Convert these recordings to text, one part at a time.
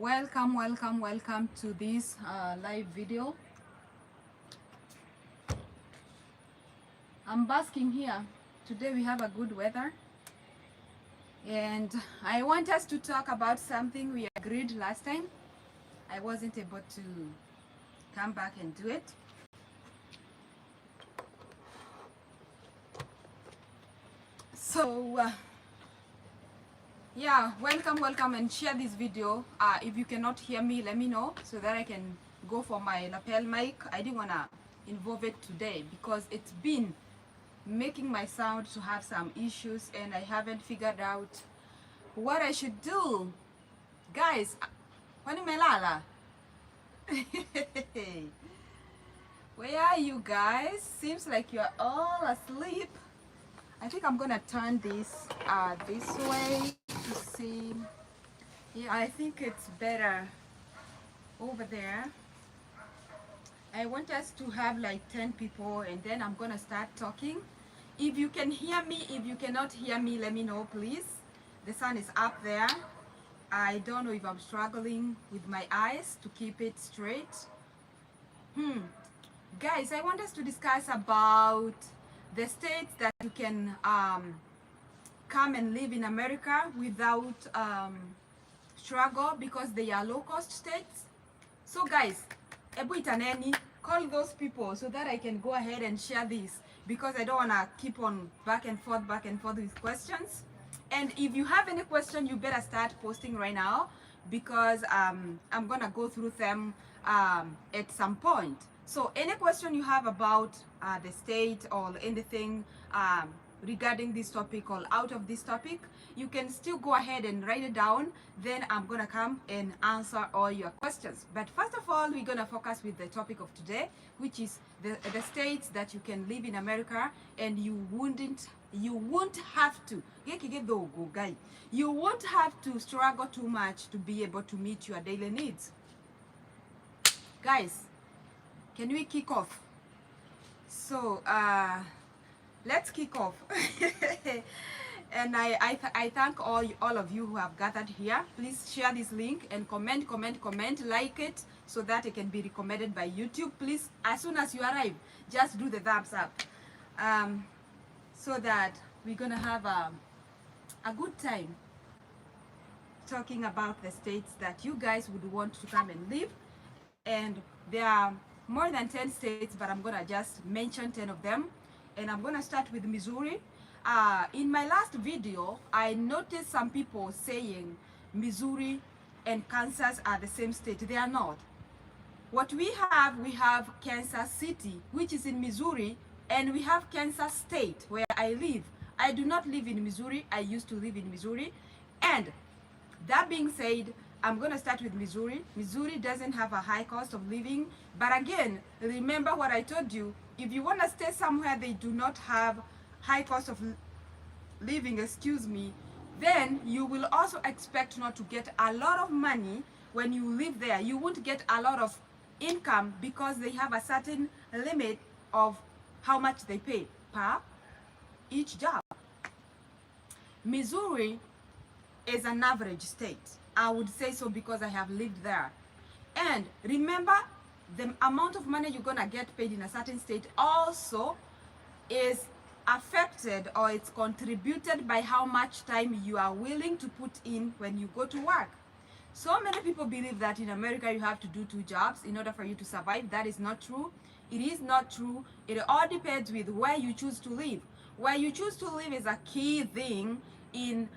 Welcome to this live video. I'm basking here. Today we have a good weather, and I want us to talk about something we agreed last time. I wasn't able to come back and do it. So yeah, welcome and share this video. If you cannot hear me, let me know so that I can go for my lapel mic. I didn't want to involve it today because it's been making my sound to have some issues and I haven't figured out what I should do. Guys, kwani melala? Where are you guys? Seems like you're all asleep. I think I'm gonna turn this way to see. Yeah, I think it's better over there. I want us to have like 10 people and then I'm gonna start talking. If you can hear me, if you cannot hear me, let me know please. The sun is up there. I don't know if I'm struggling with my eyes to keep it straight. Guys, I want us to discuss about the states that you can come and live in America without struggle because they are low-cost states. So guys, Ebu Itaneni, call those people so that I can go ahead and share this because I don't want to keep on back and forth with questions. And if you have any question, you better start posting right now because I'm going to go through them at some point. So any question you have about the state or anything regarding this topic or out of this topic, you can still go ahead and write it down. Then I'm gonna come and answer all your questions. But first of all, we're gonna focus with the topic of today, which is the states that you can live in America and you won't have to struggle too much to be able to meet your daily needs. Guys, can we kick off? So let's kick off. And I thank all of you who have gathered here. Please share this link and comment, like it so that it can be recommended by YouTube. Please, as soon as you arrive, just do the thumbs up so that we're gonna have a good time talking about the states that you guys would want to come and live. And there are more than 10 states, but I'm gonna just mention 10 of them. And I'm gonna start with Missouri. In my last video, I noticed some people saying Missouri and Kansas are the same state. They are not. What we have Kansas City, which is in Missouri, and we have Kansas State, where I live. I do not live in Missouri. I used to live in Missouri. And that being said, I'm going to start with Missouri. Missouri doesn't have a high cost of living. But again, remember what I told you. If you want to stay somewhere they do not have high cost of living, then you will also expect not to get a lot of money when you live there. You won't get a lot of income because they have a certain limit of how much they pay per each job. Missouri is an average state. I would say so because I have lived there. And remember, the amount of money you're gonna get paid in a certain state also is affected or it's contributed by how much time you are willing to put in when you go to work. So many people believe that in America you have to do 2 jobs in order for you to survive. That is not true. It is not true. It all depends with where you choose to live. Where you choose to live is a key thing in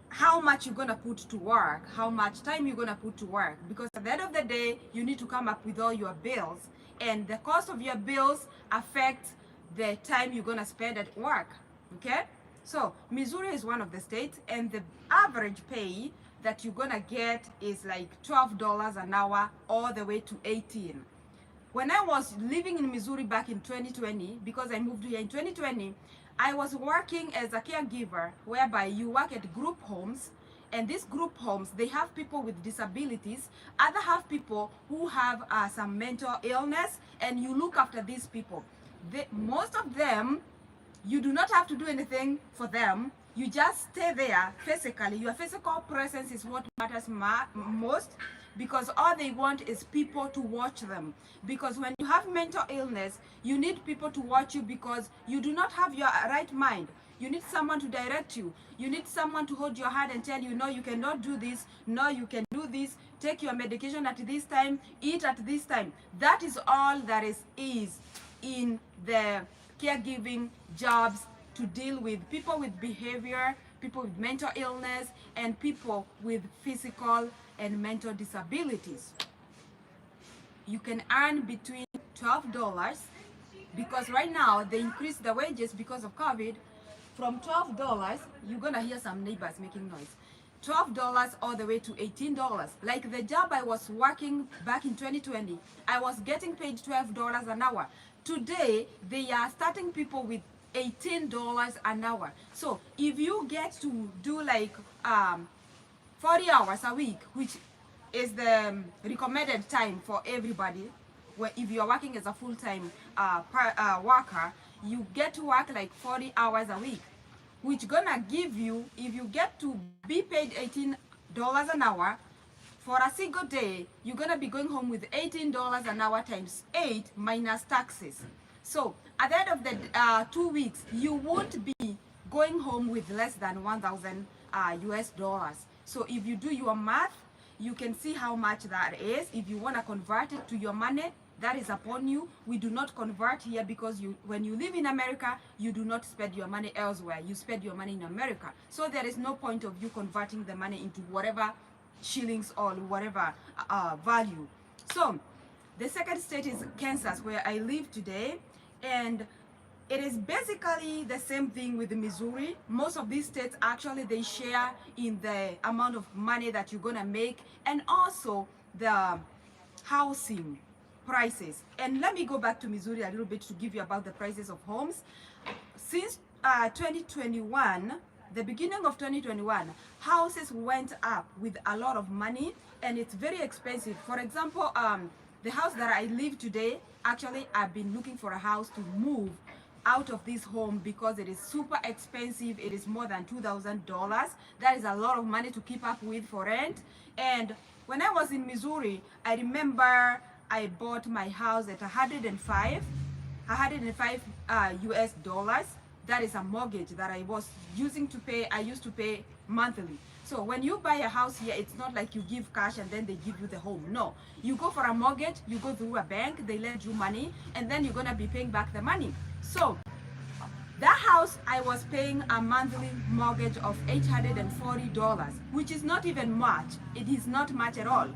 how much you're gonna put to work, how much time you're gonna put to work, because at the end of the day you need to come up with all your bills, and the cost of your bills affects the time you're gonna spend at work. Okay, so Missouri is one of the states, and the average pay that you're gonna get is like $12 an hour all the way to 18. When I was living in Missouri back in 2020, because I moved here in 2020, I was working as a caregiver, whereby you work at group homes, and these group homes, they have people with disabilities, other have people who have some mental illness, and you look after these people. Most of them, you do not have to do anything for them. You just stay there physically. Your physical presence is what matters most, because all they want is people to watch them. Because when you have mental illness, you need people to watch you, because you do not have your right mind. You need someone to direct you. You need someone to hold your hand and tell you, no, you cannot do this. No, you can do this. Take your medication at this time. Eat at this time. That is all that is in the caregiving jobs, to deal with people with behavior, people with mental illness, and people with physical and mental disabilities. You can earn between $12, because right now they increased the wages because of COVID, from $12, you're gonna hear some neighbors making noise, $12 all the way to $18. Like the job I was working back in 2020, I was getting paid $12 an hour. Today, they are starting people with $18 an hour. So if you get to do like 40 hours a week, which is the recommended time for everybody, where if you're working as a full-time worker, you get to work like 40 hours a week, which gonna give you, if you get to be paid $18 an hour for a single day, you're gonna be going home with $18 an hour times 8 minus taxes. So at the end of the 2 weeks, you won't be going home with less than 1,000 US dollars. So if you do your math, you can see how much that is. If you want to convert it to your money, that is upon you. We do not convert here, because when you live in America, you do not spend your money elsewhere. You spend your money in America. So there is no point of you converting the money into whatever shillings or whatever value. So the second state is Kansas, where I live today, and it is basically the same thing with Missouri. Most of these states, actually, they share in the amount of money that you're gonna make, and also the housing prices. And let me go back to Missouri a little bit to give you about the prices of homes. Since 2021, the beginning of 2021, houses went up with a lot of money, and it's very expensive. For example, the house that I live today, actually, I've been looking for a house to move out of this home because it is super expensive. It is more than $2,000. That is a lot of money to keep up with for rent. And when I was in Missouri, I remember I bought my house at 105 US dollars. That is a mortgage that I was using to pay. I used to pay monthly. So when you buy a house here, it's not like you give cash and then they give you the home. No, you go for a mortgage, you go through a bank, they lend you money, and then you're gonna be paying back the money. So that house, I was paying a monthly mortgage of $840, which is not even much. It is not much at all.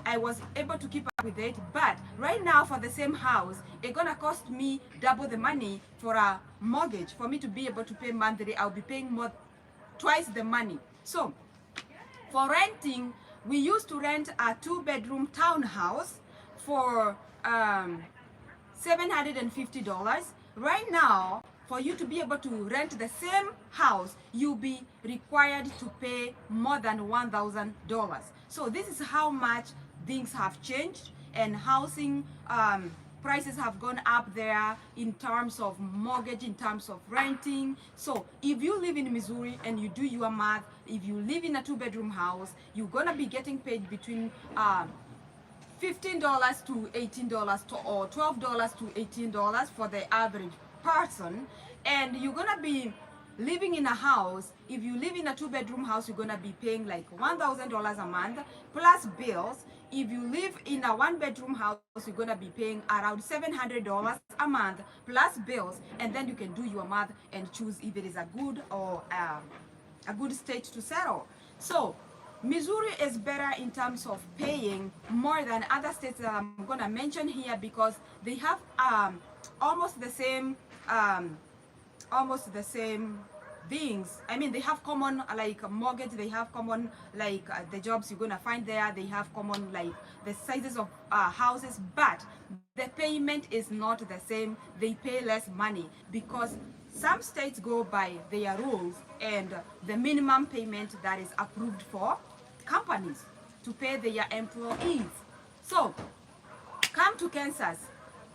I was able to keep up with it, but right now for the same house, it's gonna cost me double the money for a mortgage. For me to be able to pay monthly, I'll be paying twice the money. So for renting, we used to rent a 2-bedroom townhouse for $750. Right now, for you to be able to rent the same house, you'll be required to pay more than $1,000. So this is how much things have changed, and housing prices have gone up there in terms of mortgage, in terms of renting. So if you live in Missouri and you do your math, if you live in a 2-bedroom house, you're gonna be getting paid between $15 to $18 or $12 to $18 for the average person. And you're gonna be living in a house. If you live in a 2-bedroom house, you're gonna be paying like $1,000 a month plus bills. If you live in a 1-bedroom house, you're gonna be paying around $700 a month plus bills. And then you can do your math and choose if it is a good or a good state to settle. So Missouri is better in terms of paying more than other states that I'm gonna mention here, because they have almost the same things. I mean, they have common like mortgage, they have common like the jobs you're gonna find there, they have common like the sizes of houses, but the payment is not the same. They pay less money because some states go by their rules and the minimum payment that is approved for companies to pay their employees. So come to Kansas.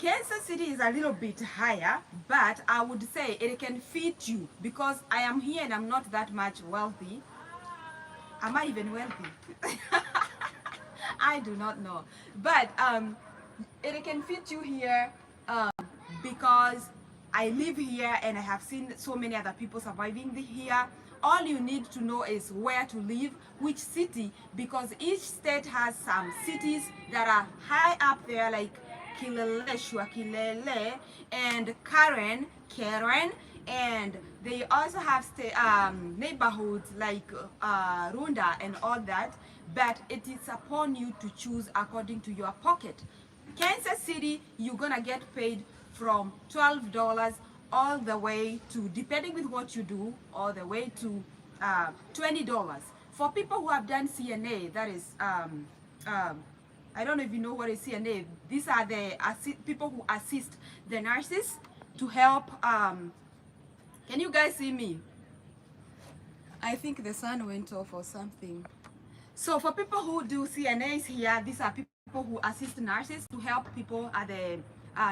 Kansas City is a little bit higher, but I would say it can fit you because I am here and I'm not that much wealthy. Am I even wealthy? I do not know. But it can fit you here because I live here and I have seen so many other people surviving here. All you need to know is where to live, which city, because each state has some cities that are high up there, like Kilele, Shuakilele, and Karen, and they also have neighborhoods like Runda and all that, but it is upon you to choose according to your pocket. Kansas City, you're gonna get paid from $12 all the way to, depending with what you do, all the way to $20. For people who have done CNA, that is, I don't know if you know what is CNA. These are the people who assist the nurses to help. Can you guys see me? I think the sun went off or something. So for people who do CNAs here, these are people who assist nurses to help people at the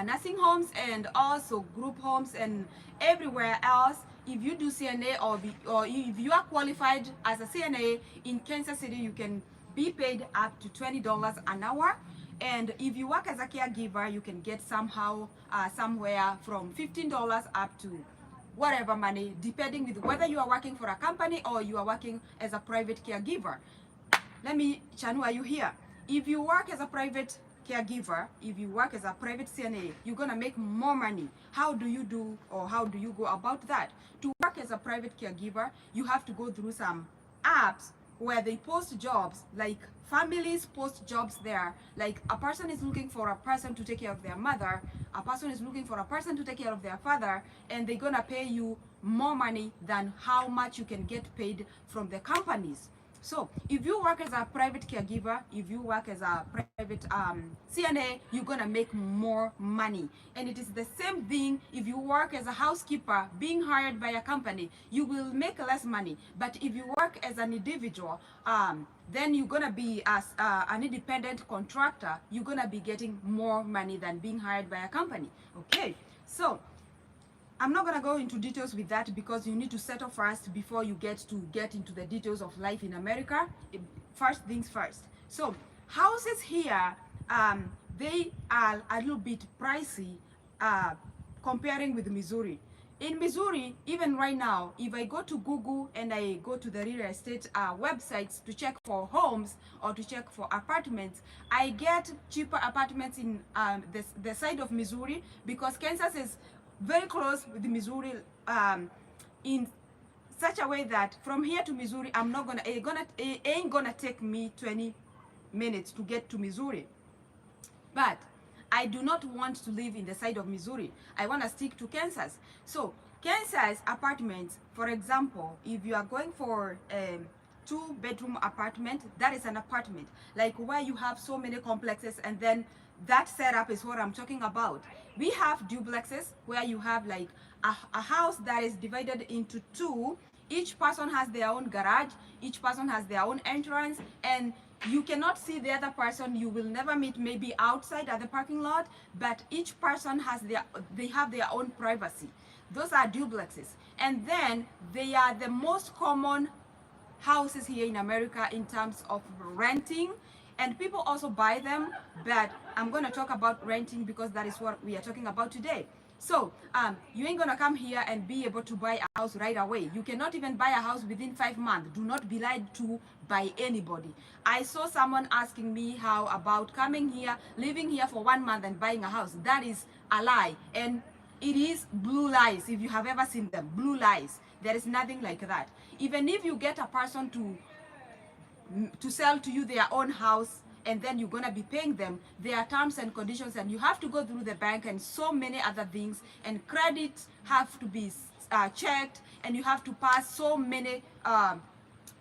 nursing homes and also group homes and everywhere else. If you do CNA or if you are qualified as a CNA in Kansas City, you can be paid up to $20 an hour. And if you work as a caregiver, you can get somehow somewhere from $15 up to whatever money, depending with whether you are working for a company or you are working as a private caregiver. Let me, Chanu, are you here? If you work as a private caregiver, if you work as a private CNA, you're gonna make more money. How do you do, or how do you go about that? To work as a private caregiver, you have to go through some apps where they post jobs, like families post jobs there. Like a person is looking for a person to take care of their mother, a person is looking for a person to take care of their father, and they're gonna pay you more money than how much you can get paid from the companies. So if you work as a private caregiver, if you work as a private CNA, you're gonna make more money. And it is the same thing if you work as a housekeeper being hired by a company, you will make less money. But if you work as an individual, then you're gonna be as an independent contractor, you're gonna be getting more money than being hired by a company. Okay, so I'm not gonna go into details with that because you need to settle first before you get into the details of life in America. First things first. So houses here, they are a little bit pricey comparing with Missouri. In Missouri, even right now, if I go to Google and I go to the real estate websites to check for homes or to check for apartments, I get cheaper apartments in the side of Missouri because Kansas is very close with Missouri in such a way that from here to Missouri, it ain't gonna take me 20 minutes to get to Missouri. But I do not want to live in the side of Missouri. I want to stick to Kansas. So Kansas apartments, for example, if you are going for a 2-bedroom apartment, that is an apartment. Like where you have so many complexes, and then that setup is what I'm talking about. We have duplexes where you have like a house that is divided into 2. Each person has their own garage, each person has their own entrance, and you cannot see the other person. You will never meet maybe outside at the parking lot, but each person has they have their own privacy. Those are duplexes. And then they are the most common houses here in America in terms of renting, and people also buy them, but I'm going to talk about renting because that is what we are talking about today. So you ain't gonna come here and be able to buy a house right away. You cannot even buy a house within 5 months. Do not be lied to by anybody. I saw someone asking me how about coming here, living here for 1 month and buying a house. That is a lie, and it is blue lies. If you have ever seen them, blue lies. There is nothing like that. Even if you get a person to sell to you their own house, and then you're gonna be paying them, there are terms and conditions, and you have to go through the bank and so many other things, and credit have to be checked, and you have to pass so many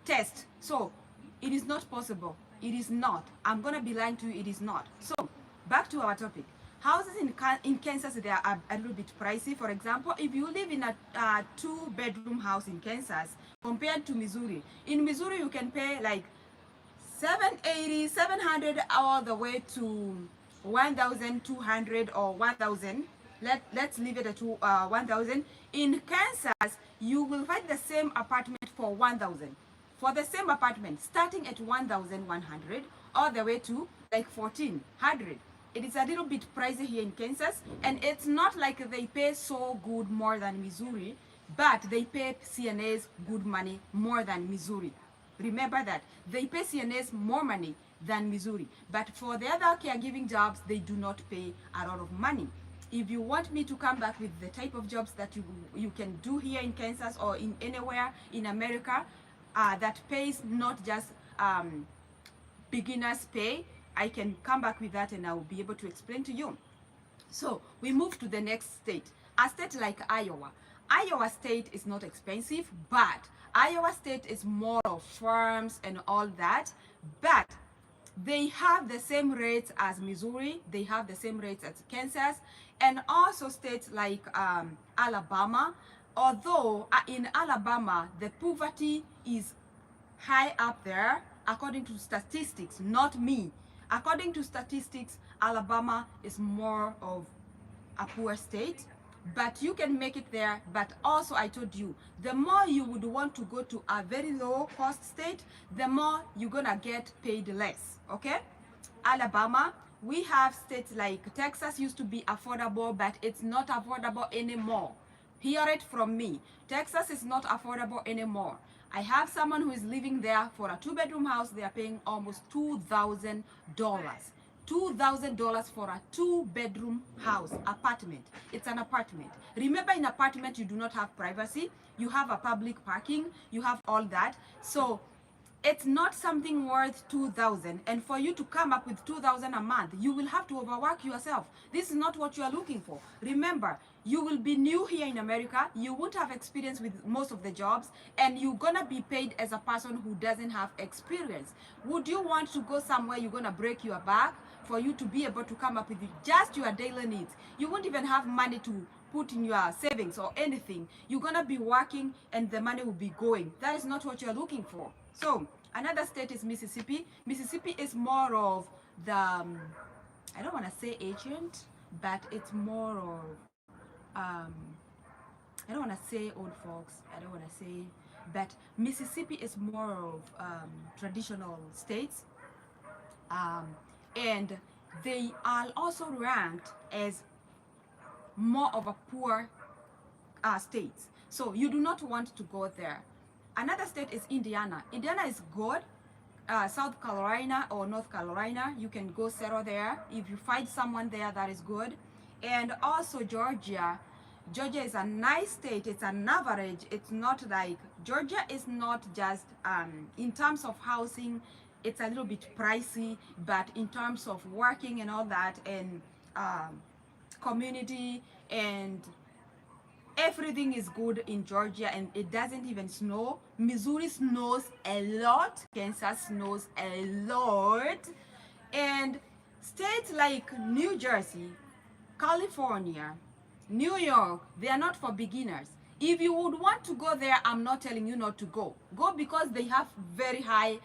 tests. So it is not possible. It is not. I'm gonna be lying to you. It is not. So back to our topic. Houses in Kansas, they are a little bit pricey. For example, if you live in a 2-bedroom house in Kansas compared to Missouri, in Missouri you can pay like $780, $700 all the way to 1,200 or 1,000. Let's leave it at 1,000. In Kansas, you will find the same apartment for 1,000. For the same apartment, starting at 1,100 all the way to like 1,400. It is a little bit pricey here in Kansas, and it's not like they pay so good more than Missouri, but they pay CNAs good money more than Missouri. Remember that. They pay CNAs more money than Missouri. But for the other caregiving jobs, they do not pay a lot of money. If you want me to come back with the type of jobs that you can do here in Kansas or in anywhere in America that pays not just beginners pay, I can come back with that and I will be able to explain to you. So we move to the next state. A state like Iowa. Iowa state is not expensive, but Iowa state is more of farms and all that, but they have the same rates as Missouri, they have the same rates as Kansas, and also states like Alabama, although in Alabama the poverty is high up there according to statistics, not me. According to statistics, Alabama is more of a poor state, but you can make it there. But also I told you, the more you would want to go to a very low cost state, the more you're gonna get paid less. Okay, Alabama, we have states like Texas used to be affordable, but it's not affordable anymore. Hear it from me. Texas is not affordable anymore. I have someone who is living there for a 2-bedroom house. They are paying almost $2,000. $2,000 for a 2-bedroom house, apartment. It's an apartment. Remember, in apartment, you do not have privacy. You have a public parking. You have all that. So it's not something worth 2,000, and for you to come up with 2,000 a month, you will have to overwork yourself. This is not what you are looking for. Remember, you will be new here in America, you won't have experience with most of the jobs, and you're gonna be paid as a person who doesn't have experience. Would you want to go somewhere you're gonna break your back for you to be able to come up with just your daily needs? You won't even have money to put in your savings or anything. You're gonna be working and the money will be going. That is not what you're looking for. So another state is Mississippi. Mississippi is more of the I don't want to say agent, but it's more of I don't want to say old folks, I don't want to say, but Mississippi is more of traditional states, and they are also ranked as more of a poor states. So you do not want to go there. Another state is Indiana. Indiana is good. South Carolina or North Carolina, you can go settle there if you find someone there that is good. And also Georgia. Georgia is a nice state. It's an average. It's not like, Georgia is not just in terms of housing, it's a little bit pricey, but in terms of working and all that, and community and everything is good in Georgia, and it doesn't even snow. Missouri snows a lot. Kansas snows a lot. And states like New Jersey, California, New York, they are not for beginners. If you would want to go there, I'm not telling you not to go. Go because they have very high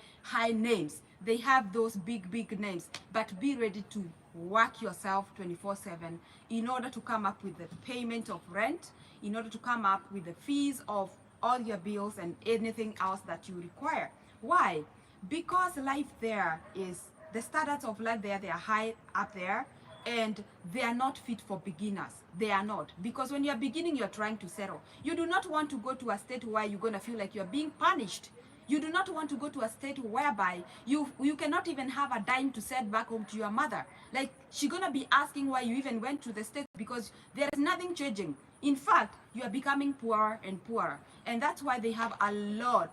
names. They have those big names. But be ready to work yourself 24/7 in order to come up with the payment of rent, in order to come up with the fees of all your bills and anything else that you require. Why? Because life there is, the standards of life there, they are high up there, and they are not fit for beginners. They are not. Because when you're beginning, you're trying to settle. You do not want to go to a state where you're going to feel like you're being punished. You do not want to go to a state whereby you cannot even have a dime to send back home to your mother. Like, she's going to be asking why you even went to the state, because there is nothing changing. In fact, you are becoming poorer and poorer. And that's why they have a lot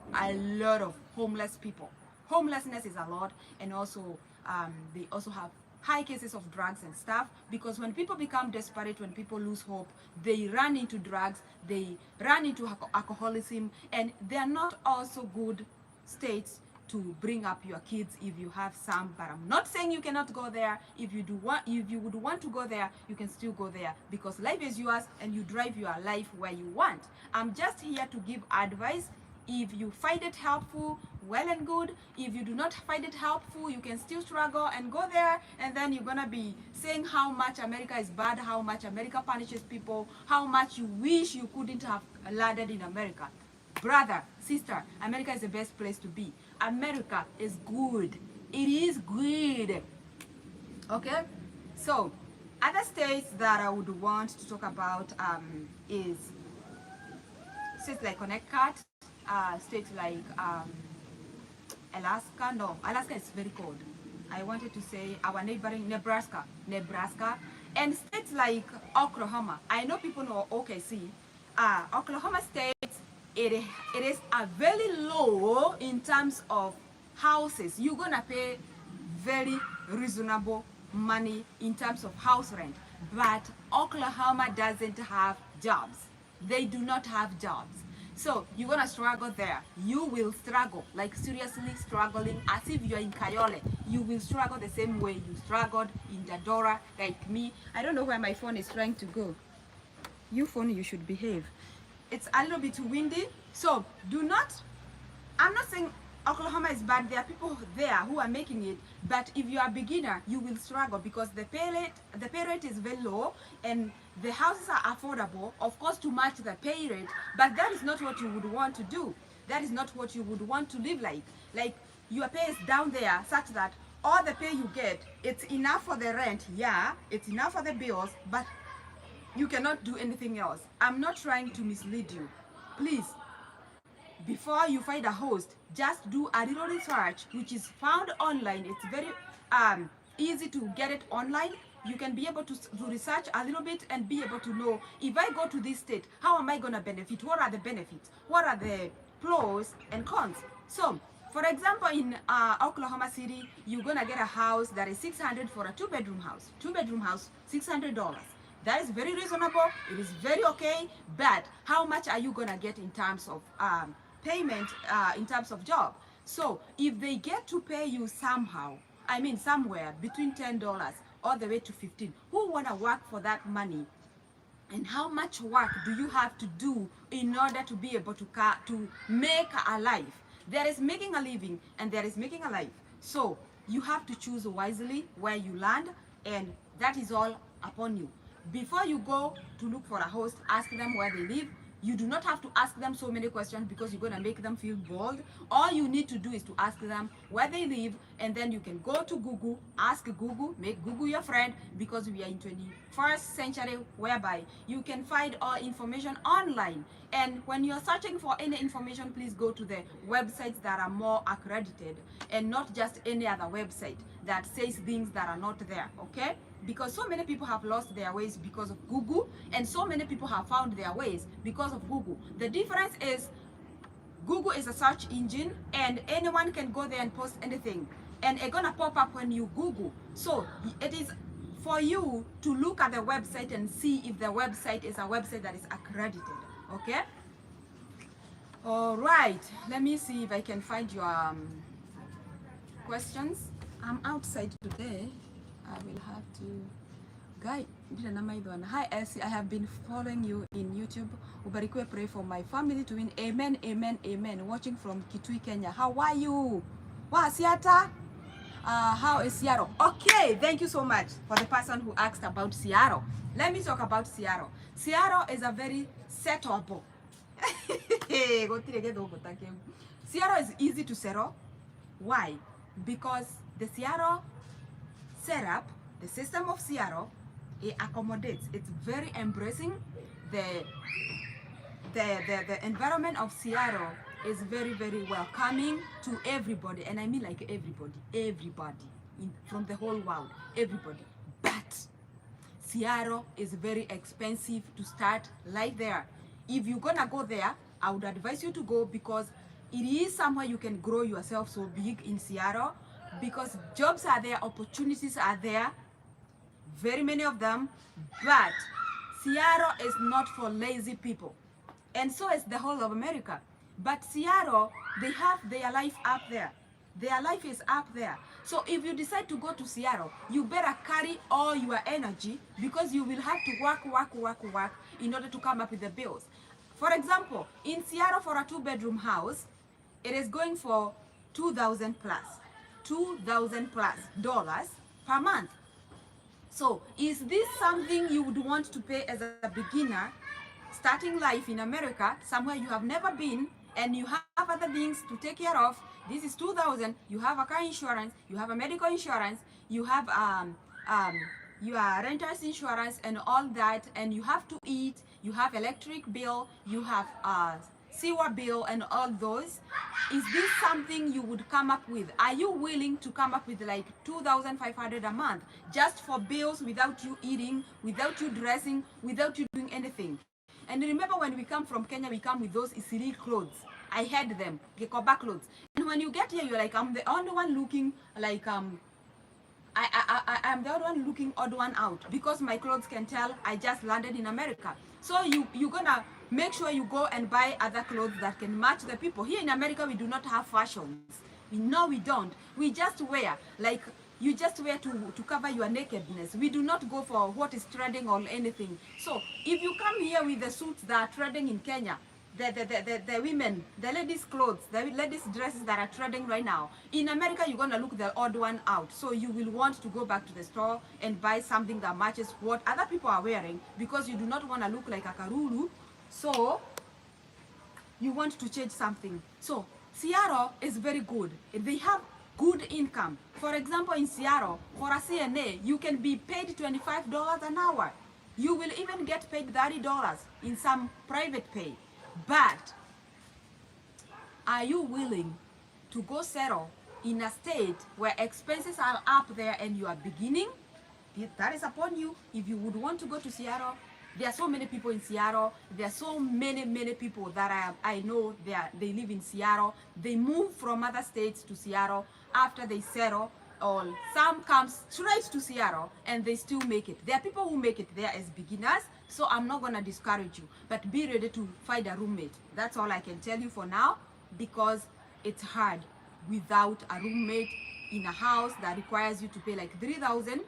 of homeless people. Homelessness is a lot, and also they also have high cases of drugs and stuff, because when people become desperate, when people lose hope, they run into drugs, they run into alcoholism, and they are not also good states to bring up your kids if you have some. But I'm not saying you cannot go there. If you would want to go there, you can still go there, because life is yours and you drive your life where you want. I'm just here to give advice. If you find it helpful, well and good. If you do not find it helpful, you can still struggle and go there, and then you're gonna be saying how much America is bad, how much America punishes people, how much you wish you couldn't have landed in America. Brother, sister, America is the best place to be. America is good. It is good. Okay? So, other states that I would want to talk about is states like Connecticut, states like Alaska. No, Alaska is very cold. I wanted to say our neighboring Nebraska, and states like Oklahoma. I know people know OKC. Oklahoma State, it is a very low in terms of houses. You're gonna pay very reasonable money in terms of house rent, but Oklahoma doesn't have jobs. They do not have jobs. So you're gonna struggle there. You will struggle, like seriously struggling, as if you're in Kayole. You will struggle the same way you struggled in Dadora, like me. I don't know where my phone is trying to go. You phone, you should behave. It's a little bit windy, so do not, I'm not saying Oklahoma is bad. There are people there who are making it, but if you are a beginner, you will struggle because the pay rate is very low and the houses are affordable, of course, to match the pay rate, but that is not what you would want to do. That is not what you would want to live like. Like, your pay is down there such that all the pay you get, it's enough for the rent, yeah, it's enough for the bills, but you cannot do anything else. I'm not trying to mislead you. Please, before you find a host, just do a little research, which is found online. It's very easy to get it online. You can be able to research a little bit and be able to know, if I go to this state, how am I going to benefit? What are the benefits? What are the pros and cons? So, for example, in Oklahoma City, you're going to get a house that is $600 for a two-bedroom house. Two-bedroom house, $600. That is very reasonable. It is very okay. But how much are you going to get in terms of payment, in terms of job? So if they get to pay you somehow, I mean somewhere between $10 all the way to $15, who want to work for that money? And how much work do you have to do in order to be able to make a life? There is making a living and there is making a life. So you have to choose wisely where you land, and that is all upon you. Before you go to look for a host, ask them where they live. You do not have to ask them so many questions because you're going to make them feel bold. All you need to do is to ask them where they live, and then you can go to Google, ask Google, make Google your friend, because we are in 21st century whereby you can find all information online. And when you're searching for any information, please go to the websites that are more accredited and not just any other website that says things that are not there, okay? Because so many people have lost their ways because of Google, and so many people have found their ways because of Google. The difference is Google is a search engine and anyone can go there and post anything, and it's gonna pop up when you Google. So it is for you to look at the website and see if the website is a website that is accredited, okay? All right, let me see if I can find your questions. I'm outside today. I will have to guy. Hi Elsie, I have been following you in YouTube. Ubarikiwe, pray for my family to win. Amen, amen, amen. Watching from Kitui, Kenya. How are you? Wow, Seattle. How is Seattle? Okay, thank you so much for the person who asked about Seattle. Let me talk about Seattle. Seattle is a very settleable. Seattle is easy to settle. Why? Because the Seattle setup, the system of Seattle, it accommodates. It's very embracing. The environment of Seattle is very, very welcoming to everybody, and I mean like everybody from the whole world, everybody. But Seattle is very expensive to start life there. If you're gonna go there, I would advise you to go because it is somewhere you can grow yourself so big in Seattle, because jobs are there, opportunities are there, very many of them, but Seattle is not for lazy people, and so is the whole of America. But Seattle, they have their life up there. Their life is up there. So if you decide to go to Seattle, you better carry all your energy, because you will have to work in order to come up with the bills. For example, in Seattle, for a two-bedroom house, it is going for 2,000 plus, 2,000 plus dollars per month. So is this something you would want to pay as a beginner starting life in America, somewhere you have never been, and you have other things to take care of? This is 2,000. You have a car insurance, you have a medical insurance, you have your renter's insurance and all that, and you have to eat, you have electric bill, you have sewer bill and all those. Is this something you would come up with? Are you willing to come up with like 2,500 a month just for bills, without you eating, without you dressing, without you doing anything? And remember, when we come from Kenya, we come with those Isili clothes. I had them, Gekoba clothes. And when you get here, you're like, I'm the only one looking like I'm the odd one looking odd one out, because my clothes can tell I just landed in America. So you're gonna make sure you go and buy other clothes that can match the people. Here in America, we do not have fashions. No, we don't. We just wear, like, you just wear to cover your nakedness. We do not go for what is trending or anything. So if you come here with the suits that are trending in Kenya, the women, the ladies' clothes, the ladies' dresses that are trending right now, in America, you're gonna look the odd one out. So you will want to go back to the store and buy something that matches what other people are wearing, because you do not want to look like a karuru. So you want to change something. So Seattle is very good. They have good income. For example, in Seattle, for a CNA, you can be paid $25 an hour. You will even get paid $30 in some private pay. But are you willing to go settle in a state where expenses are up there and you are beginning? That is upon you. If you would want to go to Seattle, there are so many people in Seattle. There are so many people that I know they live in Seattle. They move from other states to Seattle after they settle, or some come straight to Seattle and they still make it. There are people who make it there as beginners, so I'm not gonna discourage you, but be ready to find a roommate. That's all I can tell you for now, because it's hard without a roommate in a house that requires you to pay like $3,000.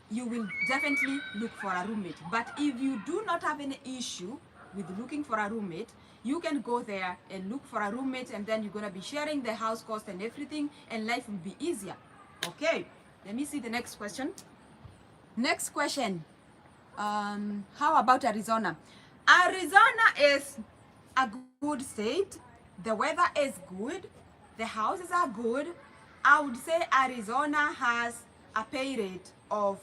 You will definitely look for a roommate. But if you do not have any issue with looking for a roommate, you can go there and look for a roommate, and then you're gonna be sharing the house cost and everything, and life will be easier. Okay, let me see the next question. Next question. How about Arizona? Arizona is a good state. The weather is good. The houses are good. I would say Arizona has a pay rate of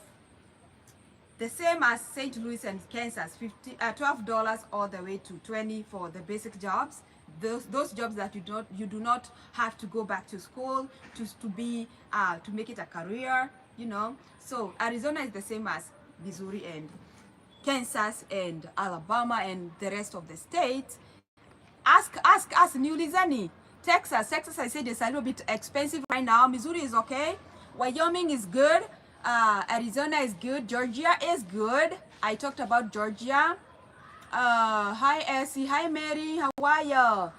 the same as St. Louis and Kansas, $12 all the way to $20 for the basic jobs. Those jobs that you do not have to go back to school to make it a career, you know. So Arizona is the same as Missouri and Kansas and Alabama and the rest of the states. Ask us, New Lizani. Texas, I said, is a little bit expensive right now. Missouri is okay. Wyoming is good. Arizona is good. Georgia is good. I talked about Georgia. Hi Essie, hi Mary, how are you?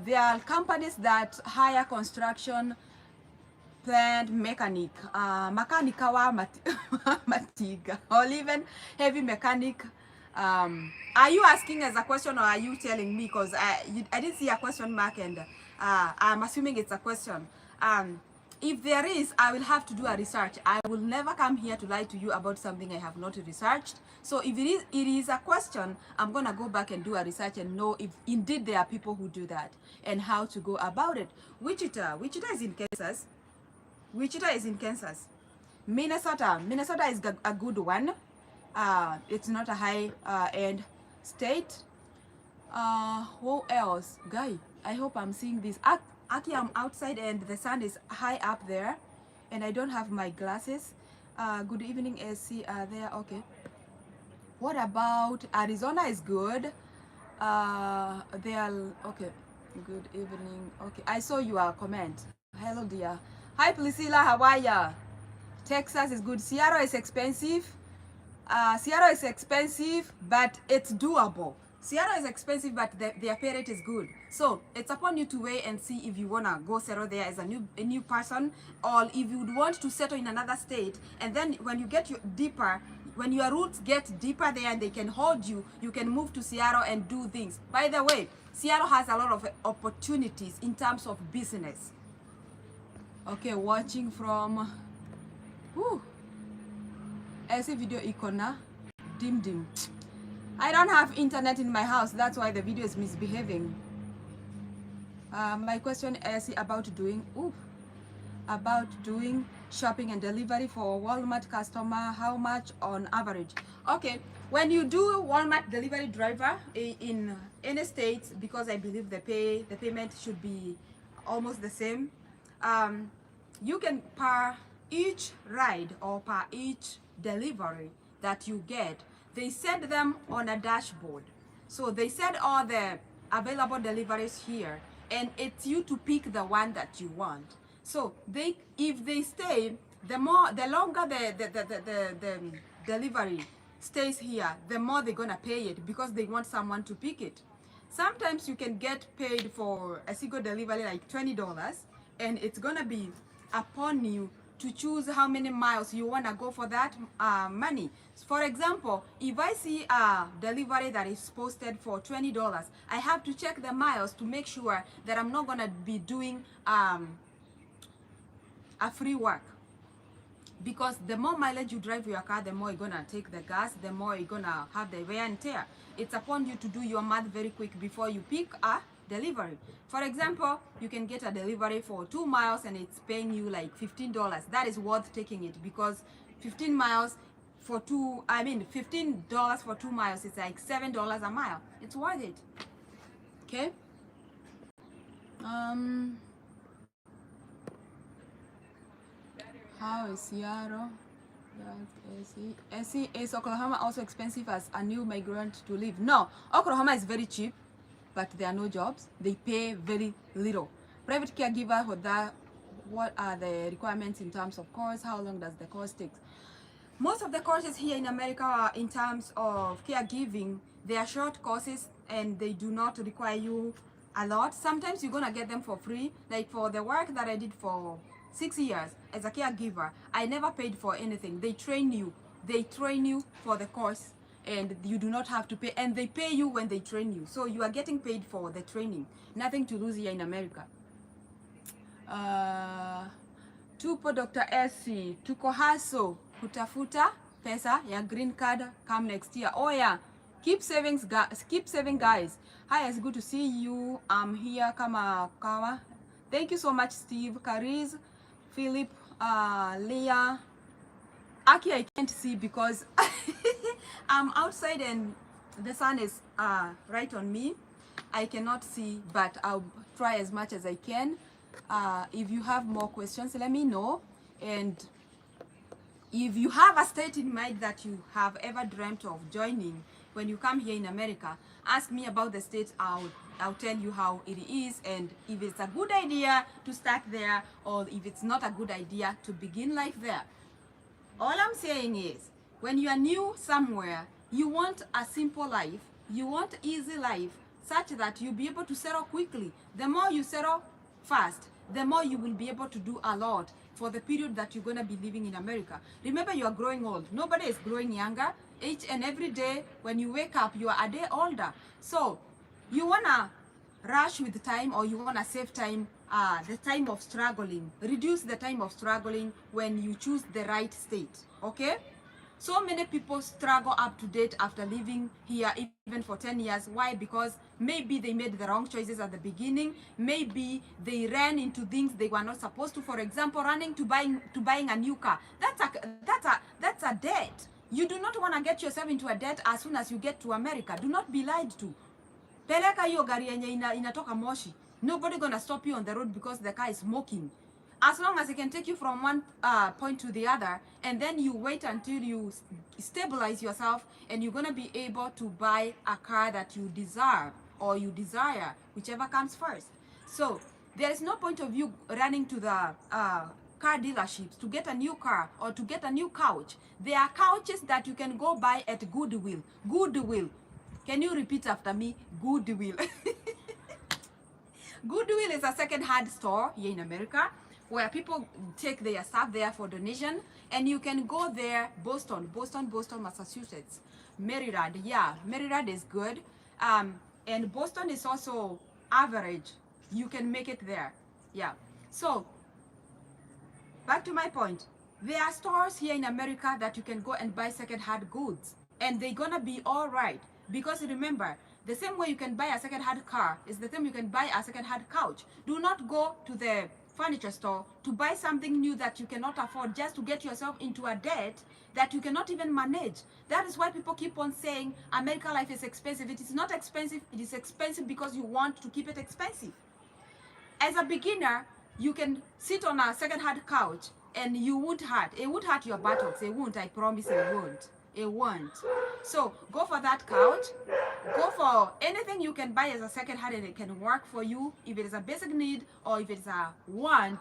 There are companies that hire construction plant mechanic, mechanical matiga, or even heavy mechanic. Are you asking as a question, or are you telling me? Because I didn't see a question mark, and I'm assuming it's a question. If there is, I will have to do a research. I will never come here to lie to you about something I have not researched. So if it is a question, I'm gonna go back and do a research and know if indeed there are people who do that and how to go about it. Wichita is in Kansas. Wichita is in Kansas. Minnesota is a good one. It's not a high end state. Who else? Guy, I hope I'm seeing this. Aki, I'm outside and the sun is high up there, and I don't have my glasses. Good evening, SC. There, okay. What about Arizona? Is good. They are okay. Good evening. Okay, I saw your comment. Hello, dear. Hi, Priscilla. How are ya? Texas is good. Seattle is expensive. Seattle is expensive, but it's doable. Seattle is expensive, but their pay rate is good. So it's upon you to weigh and see if you wanna go settle there as a new person, or if you would want to settle in another state. And then when you get when your roots get deeper there and they can hold you, you can move to Seattle and do things. By the way, Seattle has a lot of opportunities in terms of business. Okay, watching from SC video icona dim. I don't have internet in my house, that's why the video is misbehaving. My question is about doing shopping and delivery for Walmart customer, how much on average? Okay, when you do Walmart delivery driver in any state, because I believe the payment should be almost the same, you can per each ride or per each delivery that you get, they send them on a dashboard. So they send all the available deliveries here, and it's you to pick the one that you want. So if they stay, the longer the delivery stays here, the more they're gonna pay it, because they want someone to pick it. Sometimes you can get paid for a single delivery like $20, and it's gonna be upon you to choose how many miles you want to go for that money. For example, if I see a delivery that is posted for $20, I have to check the miles to make sure that I'm not going to be doing a free work. Because the more mileage you drive your car, the more you're going to take the gas, the more you're going to have the wear and tear. It's upon you to do your math very quick before you pick a delivery. For example, you can get a delivery for 2 miles and it's paying you like $15. That is worth taking it, because 15 miles for $15 for 2 miles, it's like $7 a mile. It's worth it. Okay. How is Seattle? Is Oklahoma also expensive as a new migrant to live? No, Oklahoma is very cheap, but there are no jobs. They pay very little. Private caregiver, what are the requirements in terms of course? How long does the course take? Most of the courses here in America in terms of caregiving, they are short courses and they do not require you a lot. Sometimes you're gonna get them for free. Like for the work that I did for 6 years as a caregiver, I never paid for anything. They train you for the course, and you do not have to pay, and they pay you when they train you, so you are getting paid for the training. Nothing to lose here in America. Tupo Dr. SC, tuko haso kutafuta pesa ya green card come next year. Oh yeah, keep saving guys. Hi, it's good to see you. I'm here kama kawa. Thank you so much, Steve, Cariz, Philip, Leah. Aki, I can't see because I'm outside and the sun is right on me. I cannot see, but I'll try as much as I can. If you have more questions, let me know. And if you have a state in mind that you have ever dreamt of joining when you come here in America, ask me about the state. I'll tell you how it is, and if it's a good idea to start there, or if it's not a good idea to begin life there. All I'm saying is, when you are new somewhere, you want a simple life, you want easy life, such that you'll be able to settle quickly. The more you settle fast, the more you will be able to do a lot for the period that you're going to be living in America. Remember, you are growing old. Nobody is growing younger. Each and every day when you wake up, you are a day older. So you want to rush with time, or you want to save time, the time of struggling. Reduce the time of struggling when you choose the right state, okay? So many people struggle up to date after living here even for 10 years. Why? Because maybe they made the wrong choices at the beginning. Maybe they ran into things they were not supposed to. For example, running to buying a new car. That's a debt. You do not want to get yourself into a debt as soon as you get to America. Do not be lied to. Peleka hiyo gari yenye inatoka moshi. Nobody gonna stop you on the road because the car is smoking. As long as it can take you from one point to the other, and then you wait until you stabilize yourself, and you're gonna be able to buy a car that you deserve or you desire, whichever comes first. So there is no point of you running to the car dealerships to get a new car or to get a new couch. There are couches that you can go buy at Goodwill. Goodwill. Can you repeat after me? Goodwill. Goodwill is a second-hand store here in America where people take their stuff there for donation, and you can go there. Boston, Massachusetts, Maryland. Yeah, Maryland is good. and Boston is also average. You can make it there. Yeah. So back to my point. There are stores here in America that you can go and buy second-hand goods, and they're gonna be all right. Because remember, the same way you can buy a second-hand car is the same you can buy a second-hand couch. Do not go to the furniture store to buy something new that you cannot afford just to get yourself into a debt that you cannot even manage. That is why people keep on saying American life is expensive. It is not expensive. It is expensive because you want to keep it expensive. As a beginner, you can sit on a second-hand couch and you won't hurt. It won't hurt your buttocks. It won't. I promise it won't. It won't. So go for that couch. Go for anything you can buy as a second-hand and it can work for you. If it is a basic need or if it is a want,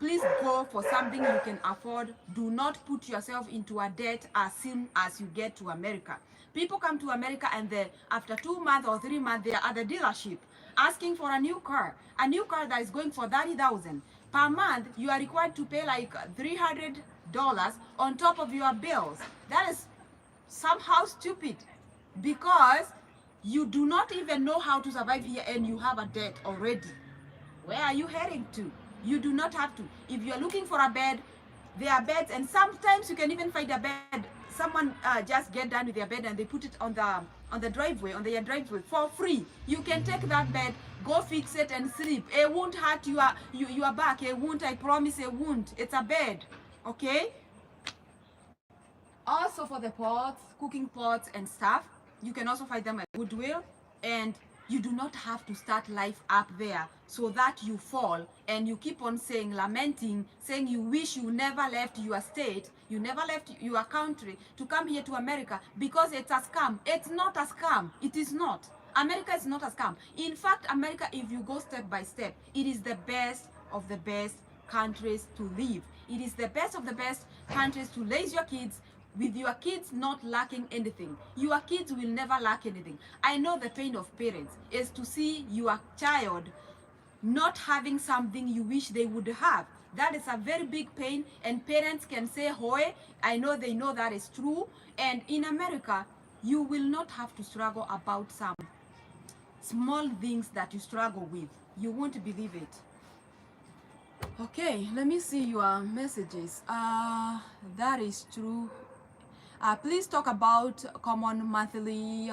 please go for something you can afford. Do not put yourself into a debt as soon as you get to America. People come to America and after 2 months or 3 months, they are at the dealership asking for a new car that is going for $30,000 per month. You are required to pay like $300 on top of your bills. That is somehow stupid because you do not even know how to survive here and you have a debt already. Where are you heading to? You do not have to. If you are looking for a bed, there are beds, and sometimes you can even find a bed. Someone just get done with their bed and they put it on the driveway, on their driveway for free. You can take that bed, go fix it and sleep. It won't hurt your back. It won't. I promise it won't. It's a bed, okay? Also for the pots, cooking pots and stuff, you can also find them at Goodwill, and you do not have to start life up there so that you fall and you keep on saying, lamenting, saying you wish you never left your state, you never left your country to come here to America because it's a scam. It's not a scam. It is not. America is not a scam. In fact, America, if you go step by step, it is the best of the best countries to live. It is the best of the best countries to raise your kids, with your kids not lacking anything. Your kids will never lack anything. I know the pain of parents is to see your child not having something you wish they would have. That is a very big pain, and parents can say, "Hoy," I know they know that is true. And in America, you will not have to struggle about some small things that you struggle with. You won't believe it. Okay, let me see your messages. That is true. Please talk about common monthly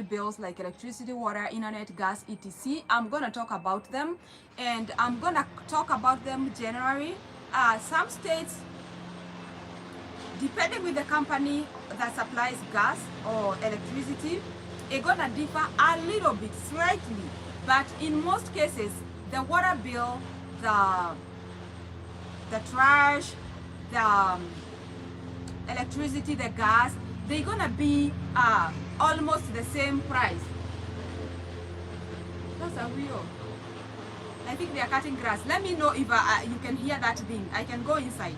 bills like electricity, water, internet, gas, etc. I'm gonna talk about them, and I'm gonna talk about them generally. Some states, depending with the company that supplies gas or electricity, it's gonna differ a little bit, slightly, but in most cases, the water bill, the trash, the electricity, the gas, they're gonna be almost the same price. That's a wheel. I think they are cutting grass. Let me know if you can hear that thing. I can go inside.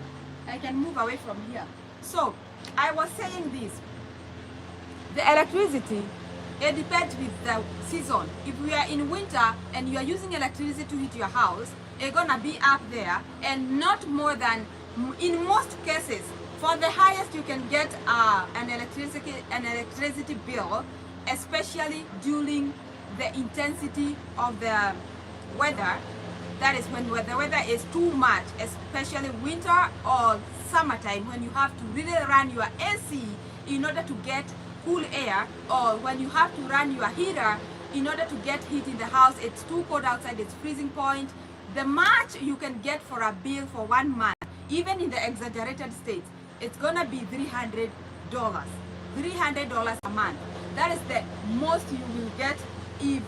I can move away from here. So I was saying this. The electricity, it depends with the season. If we are in winter and you are using electricity to heat your house, it's gonna be up there, and not more than, in most cases, for the highest you can get an electricity bill, especially during the intensity of the weather. That is when the weather is too much, especially winter or summertime, when you have to really run your AC in order to get cool air, or when you have to run your heater in order to get heat in the house. It's too cold outside, it's freezing point. The much you can get for a bill for 1 month, even in the exaggerated states, it's gonna be $300. $300 a month. That is the most you will get if,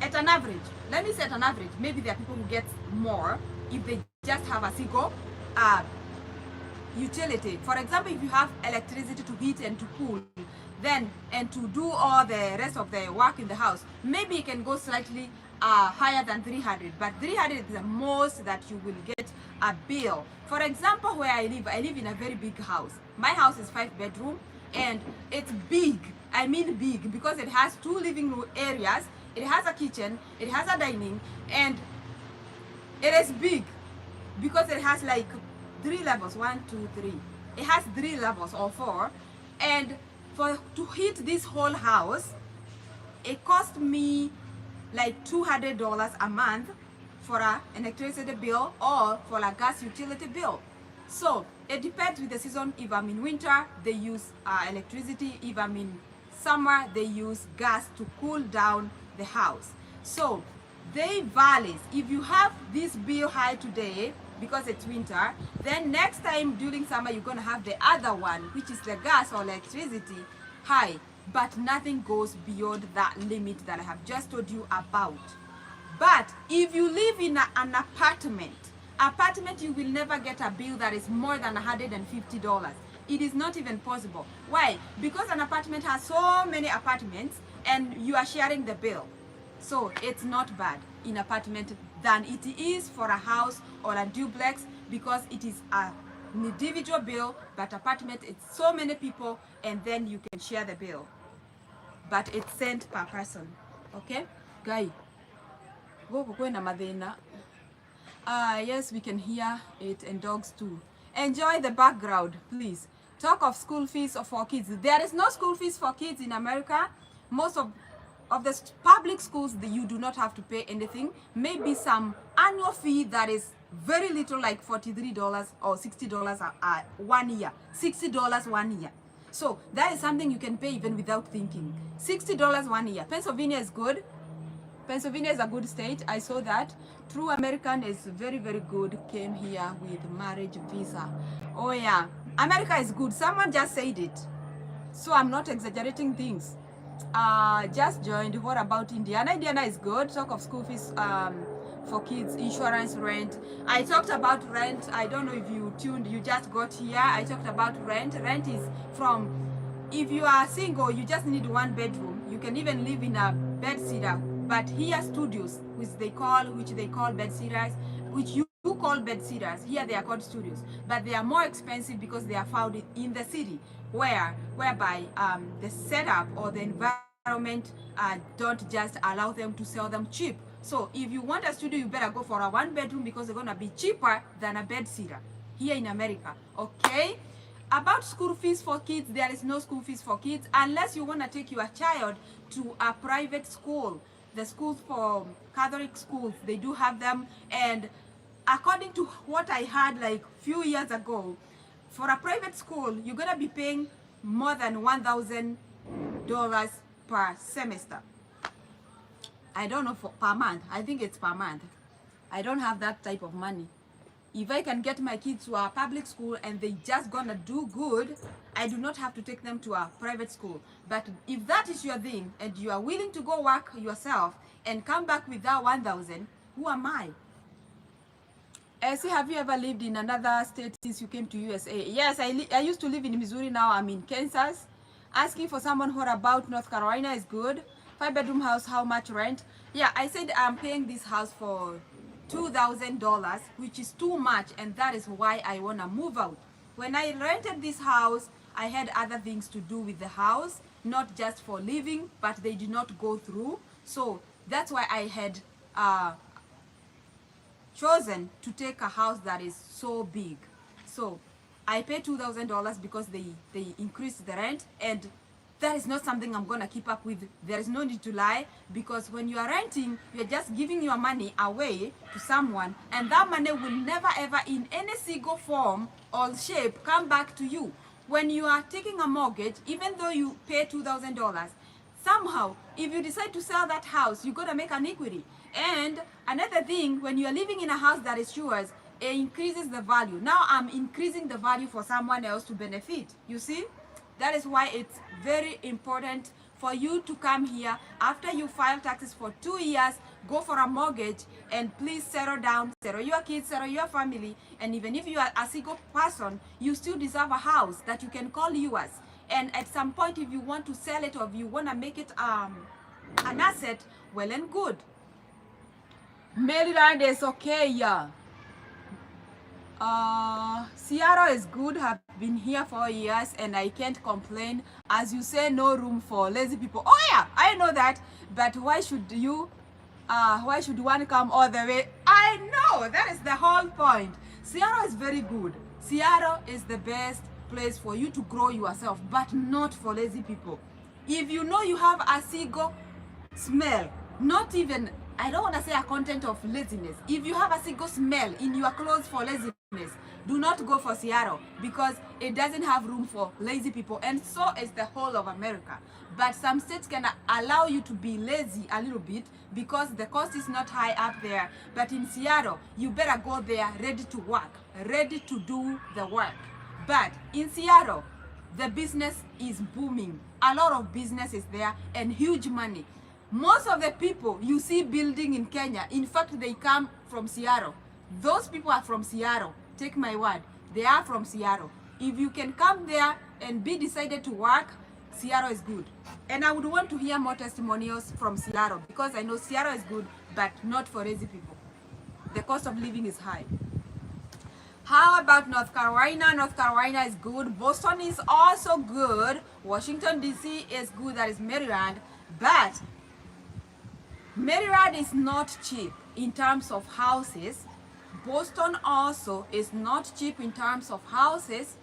at an average. Let me say at an average. Maybe there are people who get more if they just have a single utility. For example, if you have electricity to heat and to cool, then, and to do all the rest of the work in the house, maybe it can go slightly higher than 300, but 300 is the most that you will get a bill. For example, where I live in a very big house. My house is 5-bedroom, and it's big. I mean big, because it has 2 living room areas, it has a kitchen, it has a dining, and it is big because it has like 3 levels, 1, 2, 3. It has 3 levels or 4, and to heat this whole house, it cost me like $200 a month for an electricity bill or for a gas utility bill. So it depends with the season. If I'm in winter, they use electricity. If I'm in summer, they use gas to cool down the house. So they varies. If you have this bill high today because it's winter, then next time during summer you're gonna have the other one, which is the gas or electricity high, but nothing goes beyond that limit that I have just told you about. But if you live in an apartment, you will never get a bill that is more than $150. It is not even possible. Why? Because an apartment has so many apartments and you are sharing the bill. So it's not bad in apartment than it is for a house or a duplex, because it is an individual bill, but apartment it's so many people and then you can share the bill. But it's sent per person. Okay? Guy. Yes, we can hear it, and dogs too. Enjoy the background, please. Talk of school fees for kids. There is no school fees for kids in America. Most of the public schools, you do not have to pay anything. Maybe some annual fee that is very little, like $43 or $60 1 year. $60 1 year. So that is something you can pay even without thinking. $60 1 year. Pennsylvania is good. Pennsylvania is a good state. I saw that. True American is very, very good. Came here with marriage visa. Oh yeah, America is good. Someone just said it, so I'm not exaggerating things. Just joined. What about Indiana? Indiana is good. Talk of school fees for kids, insurance, rent. I talked about rent. I don't know if you tuned. You just got here. I talked about rent. Rent is from, if you are single, you just need 1 bedroom. You can even live in a bedsitter. But here studios, which they call bedsitters, which you call bedsitters, here they are called studios, but they are more expensive because they are found in the city, whereby the setup or the environment don't just allow them to sell them cheap. So if you want a studio, you better go for a 1 bedroom because they're gonna be cheaper than a bedsitter here in America. Okay? About school fees for kids, there is no school fees for kids unless you want to take your child to a private school. The schools for Catholic schools, they do have them, and according to what I heard like few years ago, for a private school you're gonna be paying more than $1,000 per semester. I don't know, for per month. I think it's per month. I don't have that type of money. If I can get my kids to a public school and they just gonna do good, I do not have to take them to a private school. But if that is your thing and you are willing to go work yourself and come back with that 1,000, who am I? See, have you ever lived in another state since you came to USA? Yes, I used to live in Missouri. Now I'm in Kansas. Asking for someone, what about North Carolina is good. 5-bedroom house, how much rent? Yeah, I said I'm paying this house for $2,000, which is too much, and that is why I want to move out. When I rented this house, I had other things to do with the house, not just for living, but they did not go through. So that's why I had chosen to take a house that is so big. So I paid $2,000 because they increased the rent, and that is not something I'm gonna keep up with. There is no need to lie, because when you are renting, you're just giving your money away to someone, and that money will never ever in any single form or shape come back to you. When you are taking a mortgage, even though you pay $2,000, somehow if you decide to sell that house, you gotta make an equity. And another thing, when you are living in a house that is yours, it increases the value. Now I'm increasing the value for someone else to benefit. You see? That is why it's very important for you to come here after you file taxes for 2 years, go for a mortgage, and please settle down, settle your kids, settle your family. And even if you are a single person, you still deserve a house that you can call yours. And at some point, if you want to sell it or if you want to make it an asset, well and good. Maryland is okay, yeah. Seattle is good. Have been here for years and I can't complain. As you say, no room for lazy people. Oh yeah, I know that. But why should one come all the way? I know, that is the whole point. Seattle is very good. Seattle is the best place for you to grow yourself, but not for lazy people. If you know you have a single smell, not even, I don't want to say a content of laziness. If you have a single smell in your clothes for laziness, do not go for Seattle, because it doesn't have room for lazy people, and so is the whole of America. But some states can allow you to be lazy a little bit because the cost is not high up there. But in Seattle, you better go there ready to work, ready to do the work. But in Seattle, the business is booming. A lot of business is there and huge money. Most of the people you see building in Kenya, in fact, they come from Seattle. Those people are from Seattle. Take my word, they are from Seattle. If you can come there and be decided to work, Seattle is good. And I would want to hear more testimonials from Seattle, because I know Seattle is good, but not for lazy people. The cost of living is high. How about North Carolina? North Carolina is good. Boston is also good. Washington, D.C. is good. That is Maryland. But Maryland is not cheap in terms of houses. Boston also is not cheap in terms of houses.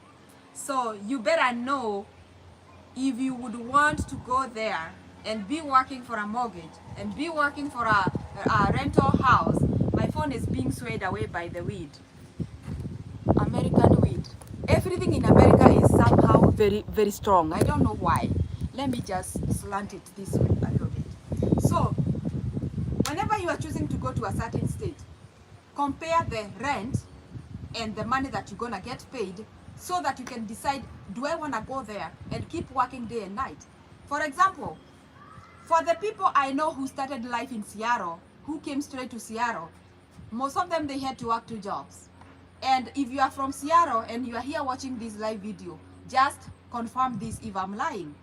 So you better know if you would want to go there and be working for a mortgage and be working for a rental house. My phone is being swayed away by the weed. American weed. Everything in America is somehow very, very strong. I don't know why. Let me just slant it this way a little bit. So, whenever you are choosing to go to a certain state, compare the rent and the money that you're gonna get paid, so that you can decide, do I wanna go there and keep working day and night? For example, for the people I know who started life in Seattle, who came straight to Seattle, most of them, they had to work 2 jobs. And if you are from Seattle and you are here watching this live video, just confirm this if I'm lying.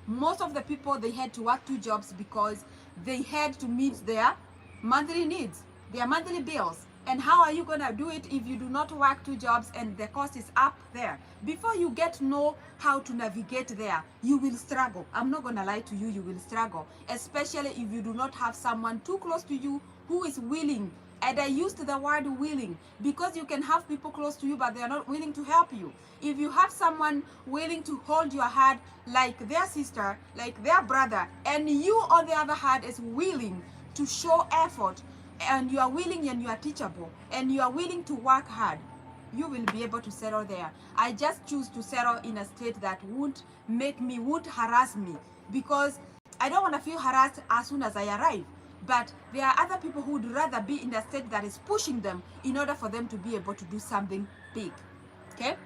Most of the people, they had to work 2 jobs because they had to meet their monthly needs, their monthly bills. And how are you gonna do it if you do not work 2 jobs and the cost is up there? Before you get to know how to navigate there, you will struggle. I'm not gonna lie to you, you will struggle. Especially if you do not have someone too close to you who is willing. And I used the word willing because you can have people close to you, but they are not willing to help you. If you have someone willing to hold your hand like their sister, like their brother, and you on the other hand is willing to show effort, and you are willing and you are teachable, and you are willing to work hard, you will be able to settle there. I just choose to settle in a state that won't harass me, because I don't want to feel harassed as soon as I arrive. But there are other people who would rather be in a state that is pushing them in order for them to be able to do something big. Okay?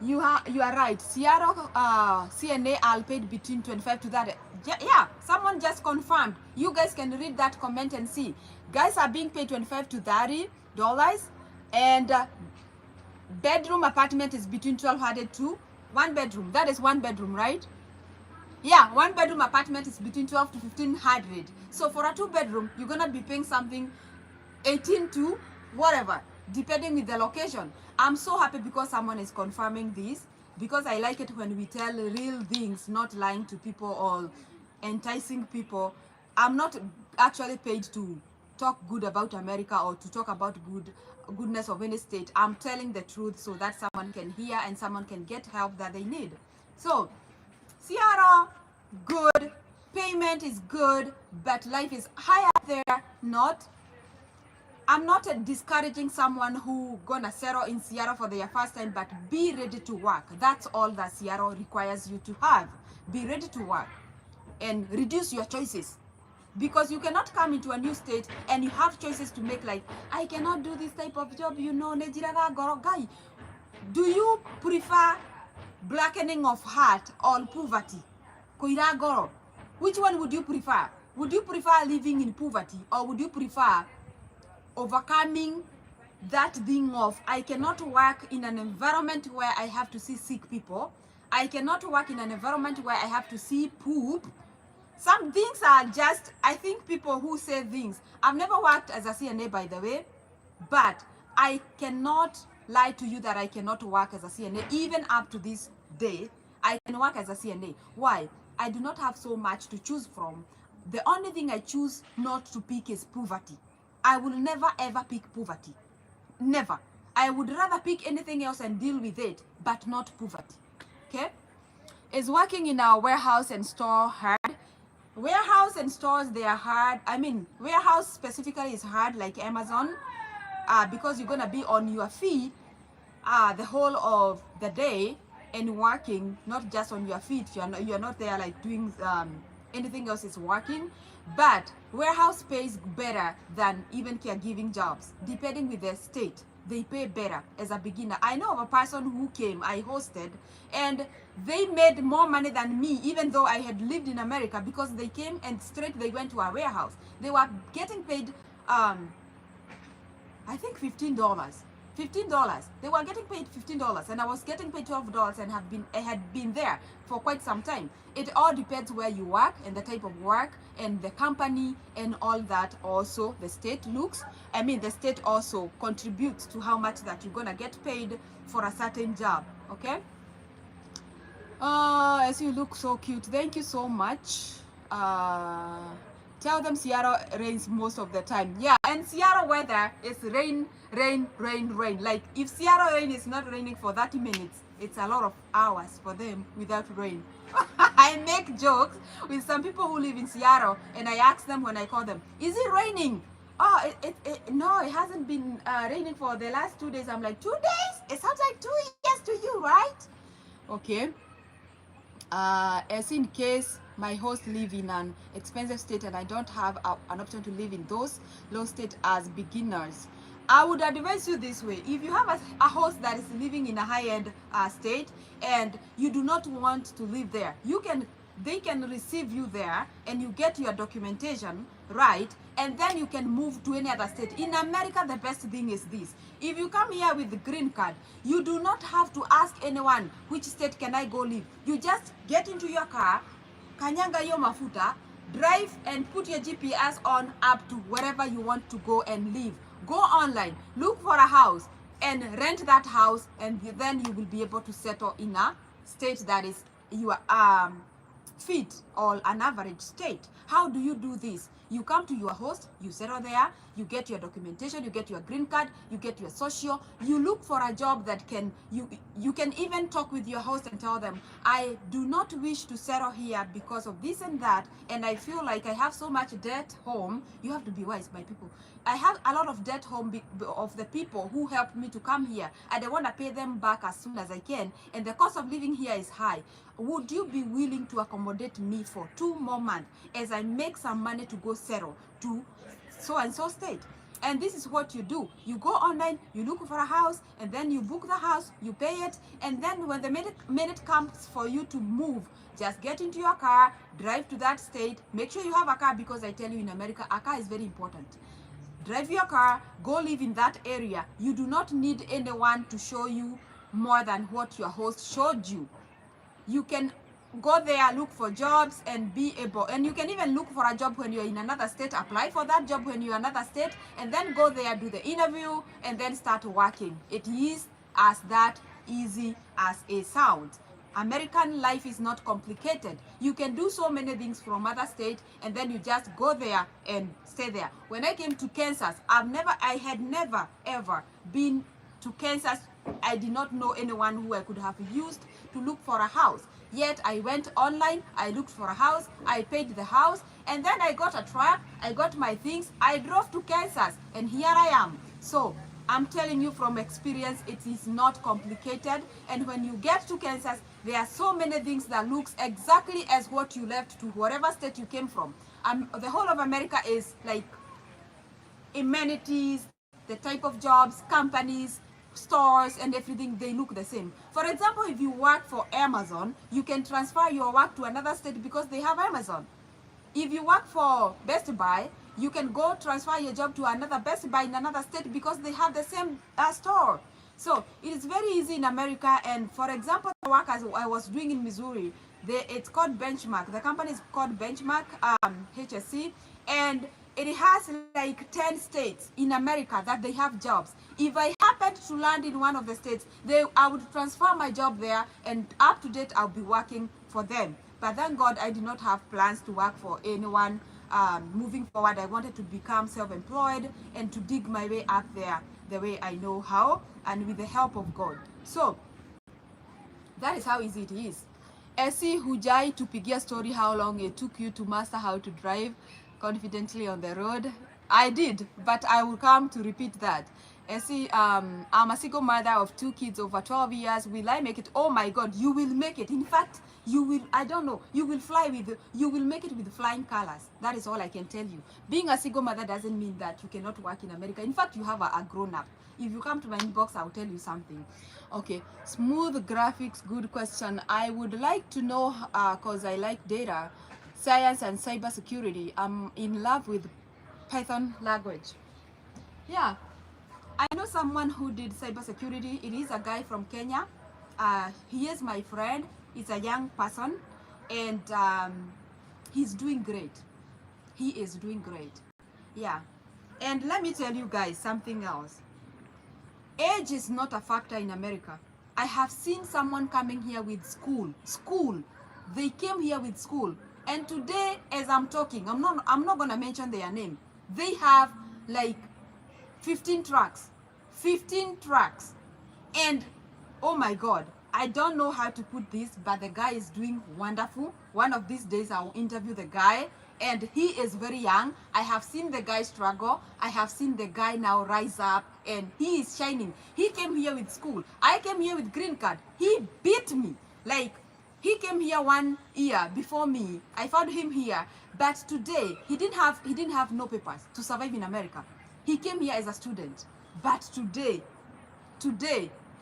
You are right. Seattle CNA are paid between 25 to 30. Yeah, someone just confirmed. You guys can read that comment and see. Guys are being paid 25 to 30 dollars, and bedroom apartment is between 1,200 to 1 bedroom. That is 1 bedroom, right? Yeah, 1 bedroom apartment is between 12 to 1,500. So for a 2 bedroom, you're gonna be paying something 18 to whatever, depending with the location. I'm so happy because someone is confirming this, because I like it when we tell real things, not lying to people or enticing people. I'm not actually paid to talk good about America or to talk about goodness of any state. I'm telling the truth so that someone can hear and someone can get help that they need. So Seattle, good. Payment is good, but life is high up there. I'm not discouraging someone who gonna settle in Seattle for their first time, but be ready to work. That's all that Seattle requires you to have. Be ready to work and reduce your choices. Because you cannot come into a new state and you have choices to make, like, I cannot do this type of job, you know, do you prefer blackening of heart or poverty? Which one would you prefer? Would you prefer living in poverty, or would you prefer overcoming that thing of, I cannot work in an environment where I have to see sick people, I cannot work in an environment where I have to see poop? Some things are just, I think people who say things, I've never worked as a CNA, by the way, but I cannot lie to you that I cannot work as a CNA. Even up to this day, I can work as a CNA. Why? I do not have so much to choose from. The only thing I choose not to pick is poverty. I will never ever pick poverty. Never. I would rather pick anything else and deal with it, but not poverty. Okay? Is working in a warehouse and store hard? Warehouse and stores, they are hard. I mean, warehouse specifically is hard, like Amazon, because you're gonna be on your feet the whole of the day and working, not just on your feet. You're not there like doing anything else is working. But warehouse pays better than even caregiving jobs, depending with the state. They pay better as a beginner. I know of a person who came, I hosted, and they made more money than me, even though I had lived in America, because they came and straight they went to a warehouse. They were getting paid I think $15. $15. They were getting paid $15, and I was getting paid $12, and I had been there for quite some time. It all depends where you work and the type of work and the company and all that. Also, the state the state also contributes to how much that you're gonna get paid for a certain job. Okay. As you look so cute, thank you so much. Tell them Seattle rains most of the time. Yeah, and Seattle weather is rain, rain, rain, rain. Like if Seattle rain is not raining for 30 minutes, it's a lot of hours for them without rain. I make jokes with some people who live in Seattle, and I ask them when I call them, is it raining? Oh, no, it hasn't been raining for the last 2 days. I'm like, 2 days? It sounds like 2 years to you, right? Okay. As in case my host live in an expensive state and I don't have an option to live in those low state as beginners, I would advise you this way. If you have a host that is living in a high-end state and you do not want to live there, they can receive you there and you get your documentation right, and then you can move to any other state. In America, the best thing is this: if you come here with the green card, you do not have to ask anyone which state can I go live. You just get into your car, kanyanga yo mafuta, drive and put your GPS on up to wherever you want to go and live. Go online, look for a house and rent that house, and then you will be able to settle in a state that is your fit or an average state. How do you do this? You come to your host, you settle there, you get your documentation, you get your green card, you get your social, you look for a job that you can even talk with your host and tell them, I do not wish to settle here because of this and that, and I feel like I have so much debt home. You have to be wise, my people. I have a lot of debt home of the people who helped me to come here, and I want to pay them back as soon as I can, and the cost of living here is high. Would you be willing to accommodate me for 2 more months as I make some money to go settle to so and so state? And this is what you do. You go online, you look for a house, and then you book the house, you pay it, and then when the minute comes for you to move, just get into your car, drive to that state. Make sure you have a car, because I tell you, in America, a car is very important. Drive your car, go live in that area. You do not need anyone to show you more than what your host showed you. You can go there, look for jobs, and be able, and you can even look for a job when you're in another state, apply for that job when you're in another state, and then go there, do the interview, and then start working. It is as that easy as it sounds. American life is not complicated. You can do so many things from other states, and then you just go there and stay there. When I came to Kansas, I had never ever been to Kansas. I did not know anyone who I could have used to look for a house. Yet I went online, I looked for a house, I paid the house, and then I got a truck, I got my things, I drove to Kansas, and here I am. So I'm telling you from experience, it is not complicated. And when you get to Kansas, there are so many things that looks exactly as what you left to whatever state you came from. The whole of America is like amenities, the type of jobs, companies, stores, and everything, they look the same. For example, if you work for Amazon, you can transfer your work to another state because they have Amazon. If you work for Best Buy, you can go transfer your job to another Best Buy in another state because they have the same store. So it is very easy in America. And for example, the work as I was doing in Missouri, it's called Benchmark. The company is called Benchmark, HSC, and it has like 10 states in America that they have jobs. If I happened to land in one of the states, I would transfer my job there, and up to date I'll be working for them. But thank God I did not have plans to work for anyone moving forward, I wanted to become self-employed and to dig my way up there the way I know how and with the help of God. So that is how easy it is. Essie, hujai tupigia story how long it took you to master how to drive confidently on the road. I did, but I will come to repeat that. Essie, I'm a single mother of 2 kids over 12 years. Will I make it? Oh my God, you will make it. In fact, you will, I don't know, you will you will make it with flying colors. That is all I can tell you. Being a single mother doesn't mean that you cannot work in America. In fact, you have a grown-up. If you come to my inbox, I'll tell you something. Okay, smooth graphics, good question. I would like to know, because I like data, science and cybersecurity. I'm in love with Python language. Yeah, I know someone who did cybersecurity. It is a guy from Kenya. He is my friend. He's a young person, and he's doing great. He is doing great. Yeah, and let me tell you guys something else. Age is not a factor in America. I have seen someone coming here with school. They came here with school, and today, as I'm talking, I'm not gonna mention their name. They have like 15 trucks, and oh my God, I don't know how to put this, but the guy is doing wonderful. One of these days I'll interview the guy, and he is very young. I have seen the guy struggle. I have seen the guy now rise up, and he is shining. He came here with school. I came here with green card. He beat me. Like, he came here 1 year before me. I found him here, but today he didn't have no papers to survive in America. He came here as a student, but today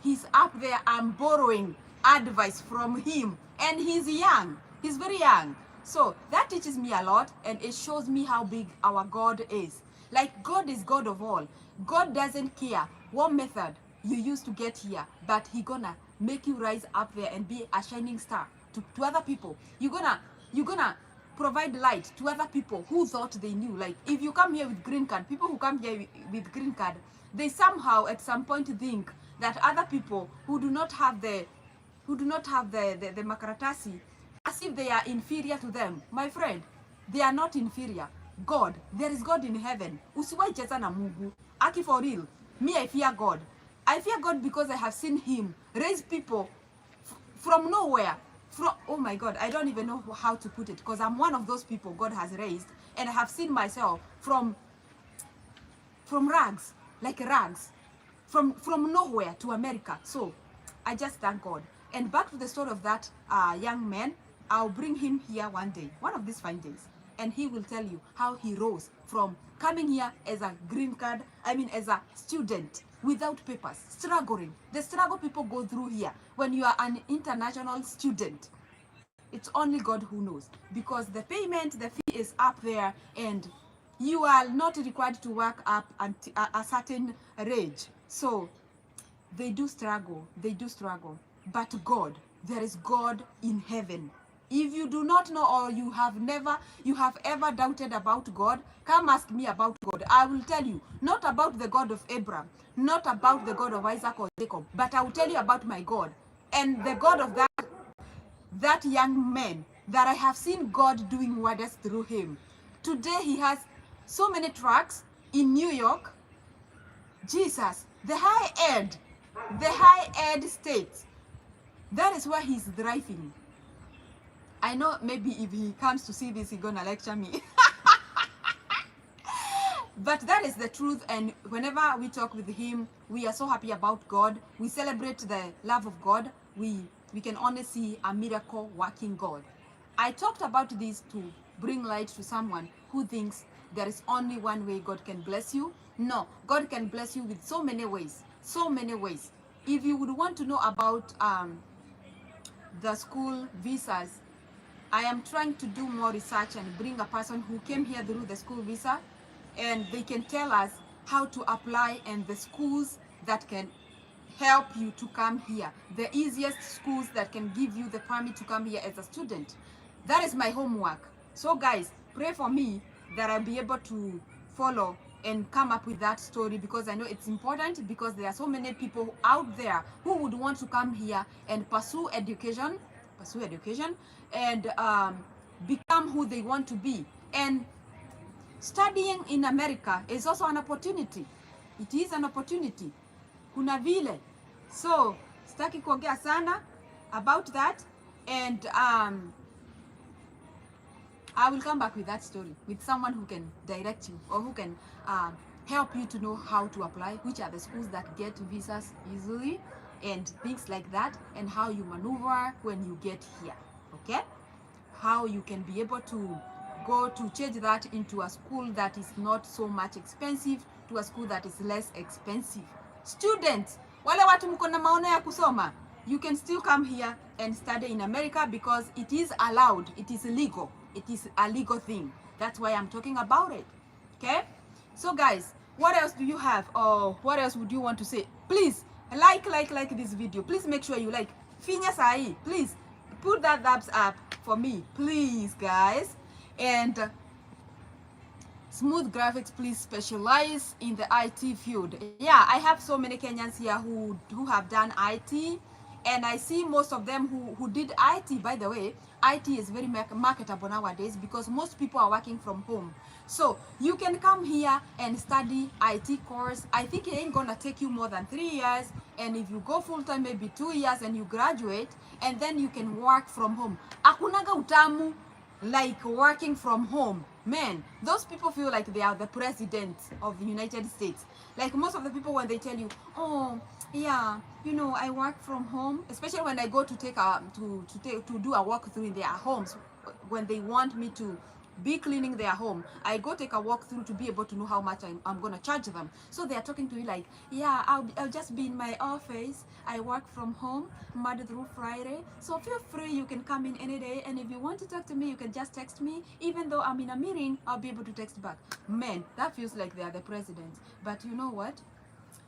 he's up there. I'm borrowing advice from him, and he's young. He's very young. So that teaches me a lot, and it shows me how big our God is. Like, God is God of all. God doesn't care what method you use to get here, but he gonna make you rise up there and be a shining star to other people. You're gonna provide light to other people who thought they knew. Like, if you come here with green card, people who come here with green card, they somehow at some point think that other people who do not have the makaratasi, as if they are inferior to them. My friend, they are not inferior. God, there is God in heaven. Usiwai cheza na Mungu. Aki, for real, me, I fear God. I fear God because I have seen him raise people from nowhere. Oh my God, I don't even know how to put it, because I'm one of those people God has raised, and I have seen myself from rags, like rags, from nowhere to America. So I just thank God. And back to the story of that young man, I'll bring him here one day, one of these fine days, and he will tell you how he rose from coming here as a green card, as a student without papers, struggling. The struggle people go through here when you are an international student. It's only God who knows, because the payment, the fee is up there, and you are not required to work up until a certain age. So they do struggle, but God, there is God in heaven. If you do not know, or you have ever doubted about God, come ask me about God. I will tell you, not about the God of Abraham, not about the God of Isaac or Jacob, but I will tell you about my God, and the God of that young man, that I have seen God doing wonders through him. Today he has so many trucks in New York. Jesus, the high-end states. That is where he's driving. I know maybe if he comes to see this, he's gonna lecture me. But that is the truth, and whenever we talk with him, we are so happy about God. We celebrate the love of God. We can only see a miracle working God. I talked about this to bring light to someone who thinks there is only one way God can bless you. No, God can bless you with so many ways, so many ways. If you would want to know about the school visas, I am trying to do more research and bring a person who came here through the school visa, and they can tell us how to apply and the schools that can help you to come here, the easiest schools that can give you the permit to come here as a student. That is my homework. So guys, pray for me that I'll be able to follow and come up with that story, because I know it's important, because there are so many people out there who would want to come here and pursue education and become who they want to be. And studying in America is also an opportunity. It is an opportunity. Kuna vile. So, sitaki kuongea sana about that, and I will come back with that story with someone who can direct you or who can help you to know how to apply, which are the schools that get visas easily and things like that, and how you maneuver when you get here, okay? How you can be able to go to change that into a school that is not so much expensive to a school that is less expensive. Students, wale watu mko na maono ya kusoma, you can still come here and study in America because it is allowed, it is legal. It is a legal thing. That's why I'm talking about it. Okay? So guys, what else do you have, or what else would you want to say? Please like this video. Please make sure you like. Finya sahi. Please put that thumbs up for me, please guys. And Smooth Graphics, please specialize in the IT field. Yeah, I have so many Kenyans here who have done IT, and I see most of them who did IT. By the way, IT is very marketable nowadays because most people are working from home. So you can come here and study IT course. I think it ain't gonna take you more than 3 years, and if you go full time, maybe 2 years, and you graduate, and then you can work from home. Akunaga utamu like working from home. Man, those people feel like they are the president of the United States. Like most of the people, when they tell you, oh yeah, you know, I work from home, especially when I go to take a to do a walkthrough in their homes, when they want me to be cleaning their home, I go take a walkthrough to be able to know how much I'm gonna charge them. So they are talking to you like, yeah, I'll just be in my office. I work from home Monday through Friday, so feel free, you can come in any day, and if you want to talk to me, you can just text me. Even though I'm in a meeting, I'll be able to text back. Man, that feels like they are the president. But you know what?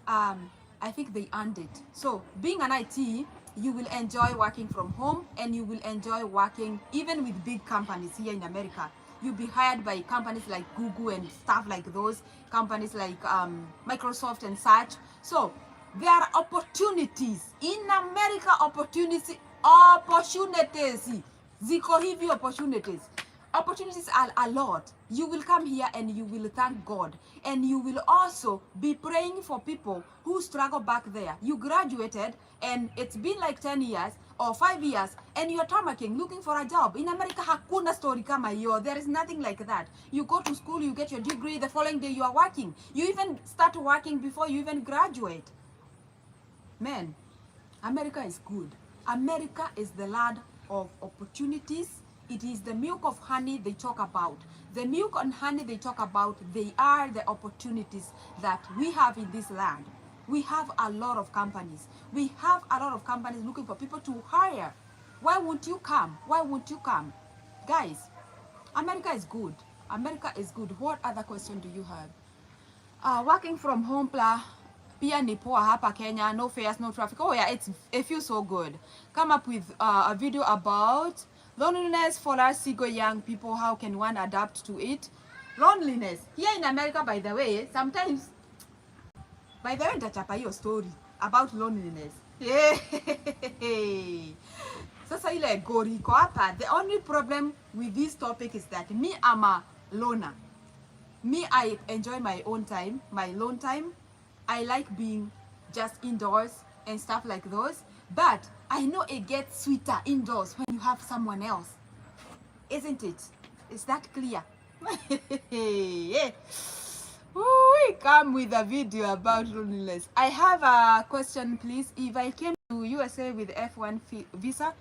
I think they earned it. So being an IT, you will enjoy working from home, and you will enjoy working even with big companies here in America. You'll be hired by companies like Google and stuff like those, companies like Microsoft and such. So there are opportunities in America, opportunities. Ziko hivi opportunities. Opportunities are a lot. You will come here and you will thank God, and you will also be praying for people who struggle back there. You graduated and it's been like 10 years or 5 years, and you're tamarking looking for a job. In America, hakuna story kama hiyo. There is nothing like that. You go to school, you get your degree, the following day you are working. You even start working before you even graduate. Man, America is good. America is the land of opportunities. It is the milk of honey they talk about. The milk and honey they talk about, they are the opportunities that we have in this land. We have a lot of companies. We have a lot of companies looking for people to hire. Why won't you come? Why won't you come? Guys, America is good. America is good. What other question do you have? Working from home, pia ni poa hapa Kenya. No fares, no traffic. Oh yeah, it feels so good. Come up with a video about loneliness for us single young people. How can one adapt to it? Loneliness here in America, by the way, sometimes, by the way, nitachapa hiyo story about loneliness. Sasa ile gori iko hapa. The only problem with this topic is that me, I'm a loner. Me, I enjoy my own time, my alone time. I like being just indoors and stuff like those. But I know it gets sweeter indoors when you have someone else. Isn't it? Is that clear? Yeah. We come with a video about loneliness. I have a question, please. If I came to USA with F1 visa,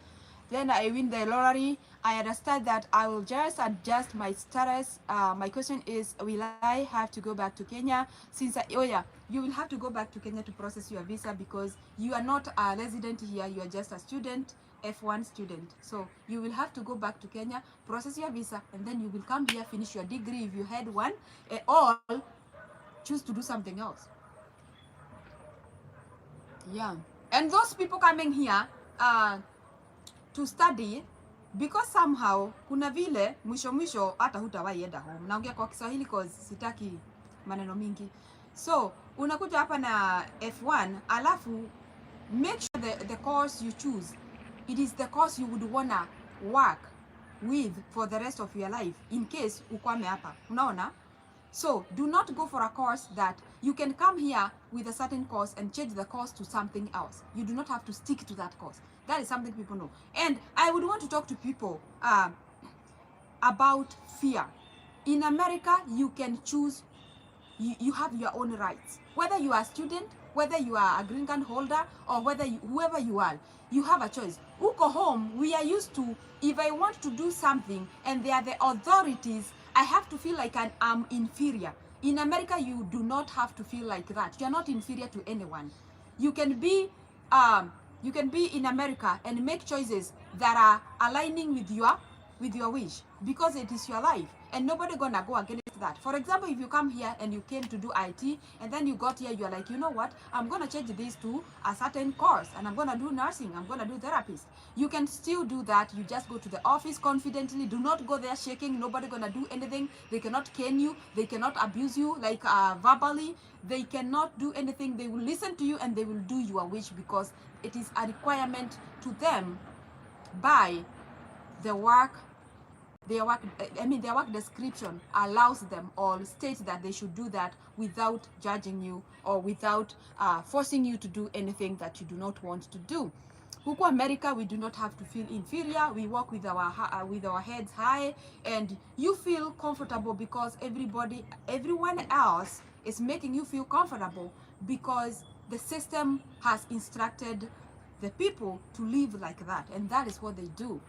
then I win the lottery, I understand that I will just adjust my status. My question is, will I have to go back to Kenya? Since oh yeah, you will have to go back to Kenya to process your visa because you are not a resident here, you are just a student, F1 student. So you will have to go back to Kenya, process your visa, and then you will come here, finish your degree if you had one, or choose to do something else. Yeah, and those people coming here to study, because somehow kuna vile mwisho hata hutawahi enda home. Naongea kwa Kiswahili cause sitaki maneno mingi. So unakuja hapa na F1, alafu make sure the course you choose, it is the course you would wanna work with for the rest of your life in case ukwame hapa. Unaona? So do not go for a course that you can come here with a certain course and change the course to something else. You do not have to stick to that course. That is something people know. And I would want to talk to people about fear. In America, you can choose, you have your own rights. Whether you are a student, whether you are a green card holder, or whether whoever you are, you have a choice. Uko home, we are used to, if I want to do something and they are the authorities, I have to feel like I'm inferior. In America, you do not have to feel like that. You are not inferior to anyone. You can be you can be in America and make choices that are aligning with your wish, because it is your life and nobody gonna go against that. For example, if you come here and you came to do IT and then you got here, you're like, you know what, I'm gonna change this to a certain course and I'm gonna do nursing, I'm gonna do therapist. You can still do that. You just go to the office confidently. Do not go there shaking. Nobody gonna do anything. They cannot cane you, they cannot abuse you like verbally. They cannot do anything. They will listen to you and they will do your wish, because it is a requirement to them by the work. Their work description allows them or states that they should do that without judging you or without forcing you to do anything that you do not want to do. Huku America, we do not have to feel inferior. We walk with our heads high, and you feel comfortable because everyone else is making you feel comfortable, because the system has instructed the people to live like that, and that is what they do.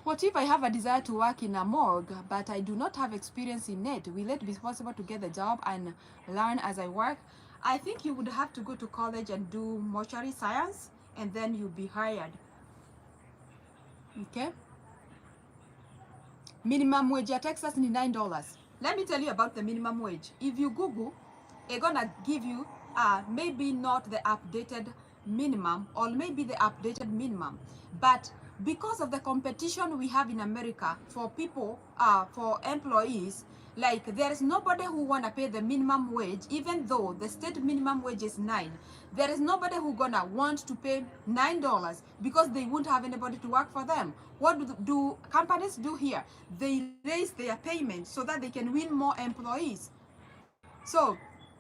What if I have a desire to work in a morgue, but I do not have experience in it? Will it be possible to get the job and learn as I work? I think you would have to go to college and do mortuary science, and then you'll be hired. Okay? Minimum wage at Texas is $9. Let me tell you about the minimum wage. If you Google, it's gonna give you maybe not the updated minimum, or maybe the updated minimum, but because of the competition we have in America for people, for employees, like there is nobody who wanna pay the minimum wage, even though the state minimum wage is $9. There is nobody who gonna want to pay $9 because they won't have anybody to work for them. What do companies do here? They raise their payment so that they can win more employees. So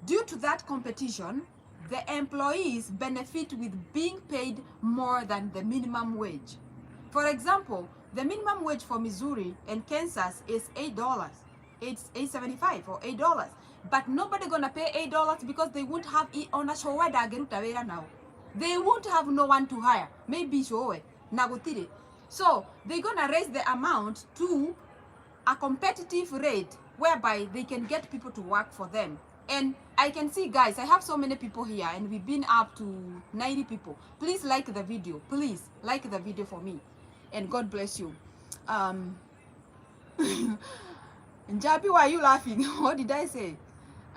due to that competition, the employees benefit with being paid more than the minimum wage. For example, the minimum wage for Missouri and Kansas is $8. It's $8.75 or $8. But nobody gonna pay $8 because they won't have it on a show now. They won't have no one to hire. Maybe show nagutire. So they're gonna raise the amount to a competitive rate whereby they can get people to work for them. And I can see, guys, I have so many people here and we've been up to 90 people. Please like the video. Please like the video for me. And God bless you. Njabi, why are you laughing? What did I say?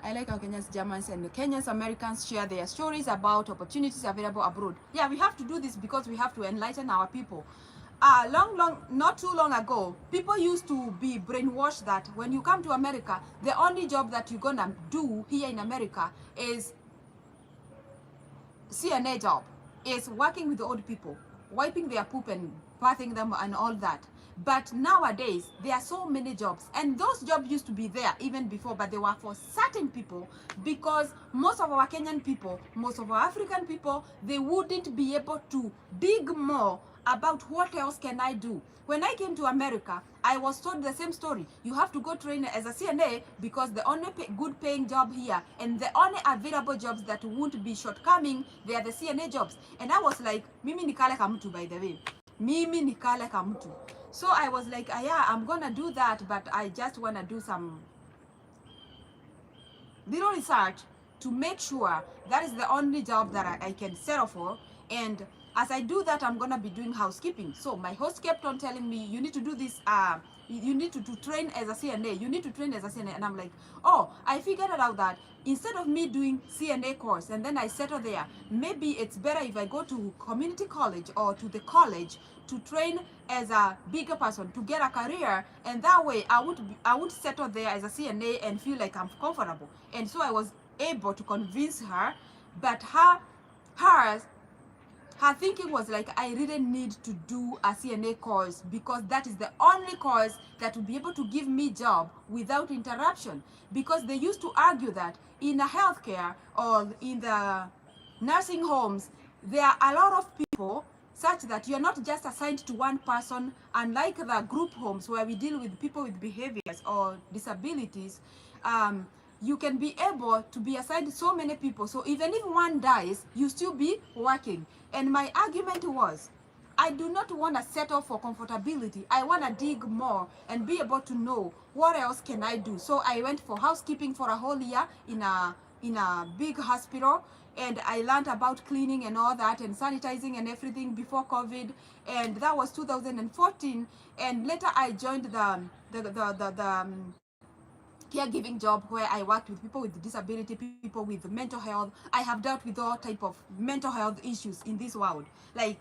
I like how Kenyans, Germans, and Kenyans, Americans share their stories about opportunities available abroad. Yeah, we have to do this because we have to enlighten our people. Not too long ago, people used to be brainwashed that when you come to America, the only job that you're gonna do here in America is CNA job, is working with the old people, wiping their poop and bathing them and all that. But nowadays, there are so many jobs, and those jobs used to be there even before, but they were for certain people, because most of our Kenyan people, most of our African people, they wouldn't be able to dig more about what else can I do. When I came to America, I was told the same story. You have to go train as a CNA because the only good paying job here and the only available jobs that won't be shortcoming, they are the CNA jobs. And I was like, mimi nikale kamutu, by the way. Mimi nikale kamutu. So I was like, yeah, I'm gonna do that, but I just wanna do some little research to make sure that is the only job that I can settle for. And as I do that, I'm gonna be doing housekeeping. So my host kept on telling me, you need to do this, you need to train as a CNA, you need to train as a CNA. And I'm like, oh, I figured it out that instead of me doing CNA course and then I settle there, maybe it's better if I go to community college or to the college to train as a bigger person, to get a career, and that way I would settle there as a CNA and feel like I'm comfortable. And so I was able to convince her, but her her thinking was like, I really need to do a CNA course because that is the only course that will be able to give me job without interruption. Because they used to argue that in a healthcare or in the nursing homes, there are a lot of people such that you're not just assigned to one person, unlike the group homes where we deal with people with behaviors or disabilities. You can be able to be assigned so many people, so even if one dies, you still be working. And my argument was, I do not want to settle for comfortability. I want to dig more and be able to know what else can I do. So I went for housekeeping for a whole year in a big hospital, and I learned about cleaning and all that and sanitizing and everything before COVID, and that was 2014. And later I joined the caregiving job where I worked with people with disability, people with mental health. I have dealt with all type of mental health issues in this world. Like,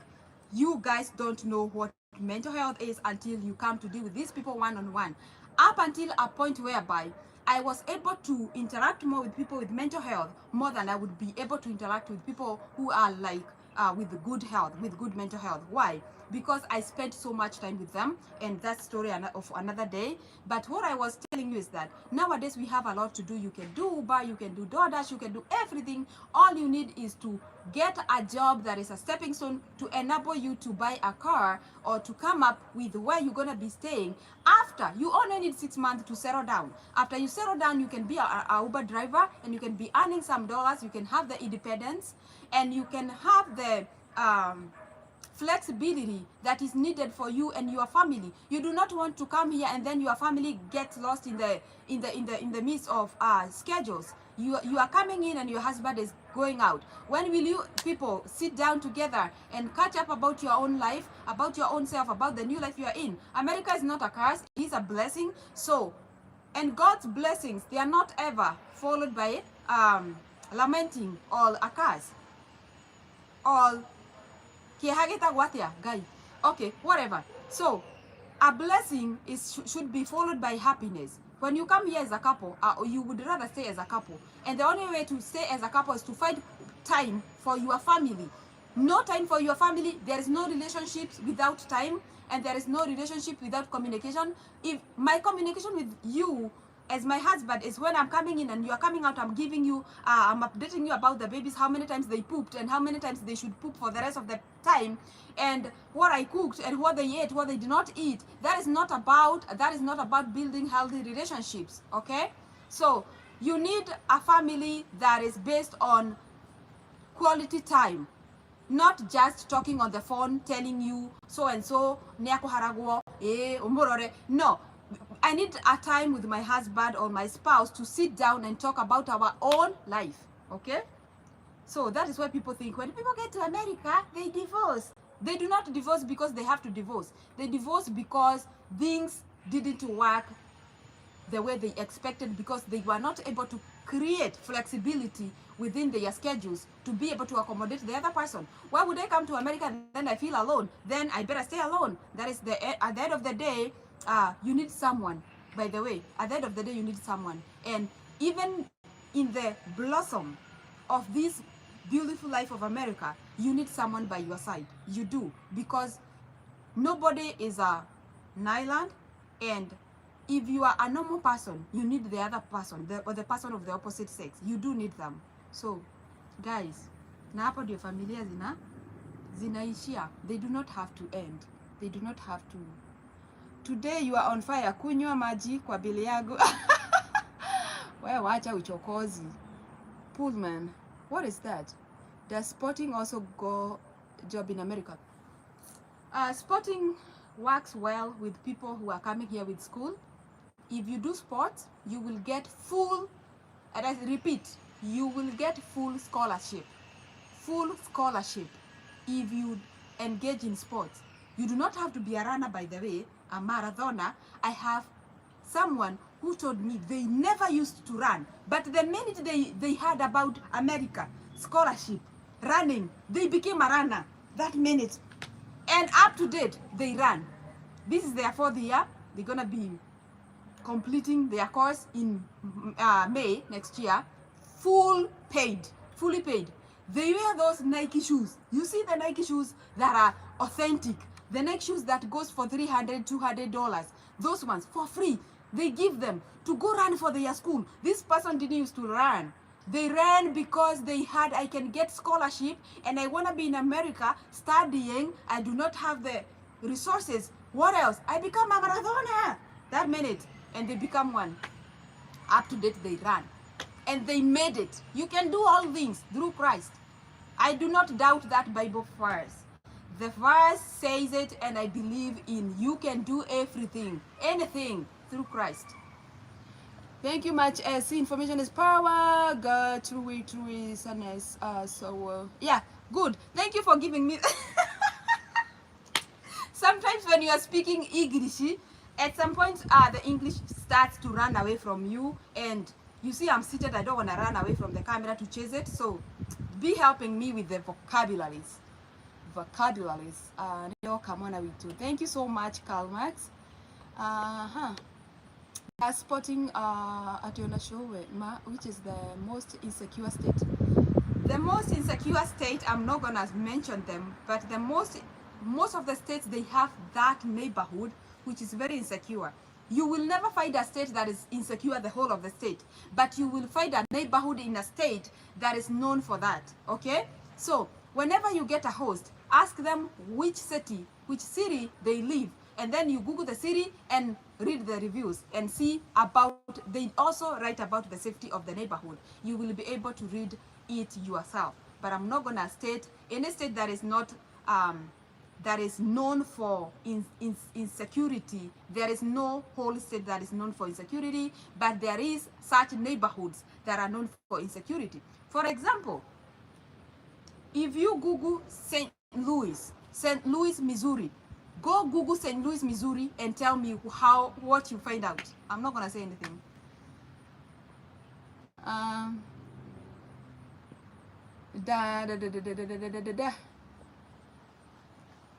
you guys don't know what mental health is until you come to deal with these people one-on-one. Up until a point whereby I was able to interact more with people with mental health more than I would be able to interact with people who are like with good health, with good mental health. Why? Because I spent so much time with them, and that story of another day. But what I was telling you is that nowadays we have a lot to do. You can do Uber, you can do DoorDash, you can do everything. All you need is to get a job that is a stepping stone to enable you to buy a car or to come up with where you're gonna be staying. After, you only need 6 months to settle down. After you settle down, you can be a Uber driver, and you can be earning some dollars. You can have the independence, and you can have the flexibility that is needed for you and your family. You do not want to come here and then your family gets lost in the midst of schedules. You are coming in and your husband is going out. When will you people sit down together and catch up about your own life, about your own self, about the new life you are in? America is not a curse, it is a blessing. So, and God's blessings, they are not ever followed by lamenting or a curse or guy. Okay, whatever. So a blessing should be followed by happiness. When you come here as a couple, you would rather stay as a couple, and the only way to stay as a couple is to find time for your family. No time for your family, there is no relationships without time, and there is no relationship without communication. If my communication with you as my husband is when I'm coming in and you are coming out, I'm giving you, I'm updating you about the babies, how many times they pooped and how many times they should poop for the rest of the time, and what I cooked and what they ate, what they did not eat. That is not about building healthy relationships, okay? So you need a family that is based on quality time, not just talking on the phone telling you so and so no. I need a time with my husband or my spouse to sit down and talk about our own life, okay? So that is why people think when people get to America, they divorce. They do not divorce because they have to divorce. They divorce because things didn't work the way they expected, because they were not able to create flexibility within their schedules to be able to accommodate the other person. Why would I come to America and then I feel alone? Then I better stay alone. That is at the end of the day, you need someone. By the way, at the end of the day, you need someone. And even in the blossom of this beautiful life of America, you need someone by your side. You do, because nobody is an island, and if you are a normal person, you need the other person, or the person of the opposite sex. You do need them. So, guys, na hapo ndio familia zinaishia. They do not have to end. They do not have to. Today you are on fire. Kunywa maji kwa bili yangu. Wewe wacha uchokozi. Pullman, what is that? Does Sporting also go job in America? Sporting works well with people who are coming here with school. If you do sports, you will get full, and I repeat, you will get full scholarship. Full scholarship if you engage in sports. You do not have to be a runner, by the way, a marathoner. I have someone who told me they never used to run, but the minute they heard about America, scholarship, running, they became a runner that minute. And up to date, they run. This is their 4th year. They're gonna be completing their course in May next year, fully paid. They wear those Nike shoes. You see the Nike shoes that are authentic. The Nike shoes that goes for $300, $200. Those ones for free. They give them to go run for their school. This person didn't used to run. They ran because they had, I can get scholarship and I want to be in America studying. I do not have the resources. What else? I become a marathoner that minute, and they become one. Up to date, they ran and they made it. You can do all things through Christ. I do not doubt that Bible verse. The verse says it, and I believe in you can do everything, anything through Christ. Thank you much. See, information is power. God, true, sadness. Yeah, good. Thank you for giving me. Sometimes when you are speaking English, at some point the English starts to run away from you, and you see I'm seated, I don't want to run away from the camera to chase it, so be helping me with the vocabularies. Come on with you. Thank you so much, Karl Marx. Spotting Ationa Showe, which is the most insecure state. The most insecure state, I'm not gonna mention them, but the most of the states, they have that neighborhood which is very insecure. You will never find a state that is insecure the whole of the state, but you will find a neighborhood in a state that is known for that. Okay, so whenever you get a host, ask them which city they live, and then you Google the city and read the reviews and see about, they also write about the safety of the neighborhood. You will be able to read it yourself, but I'm not gonna state any state that is not that is known for insecurity. There is no whole state that is known for insecurity, but there is such neighborhoods that are known for insecurity. For example, if you Google St. Louis, Missouri, go Google St. Louis, Missouri, and tell me what you find out. I'm not gonna say anything.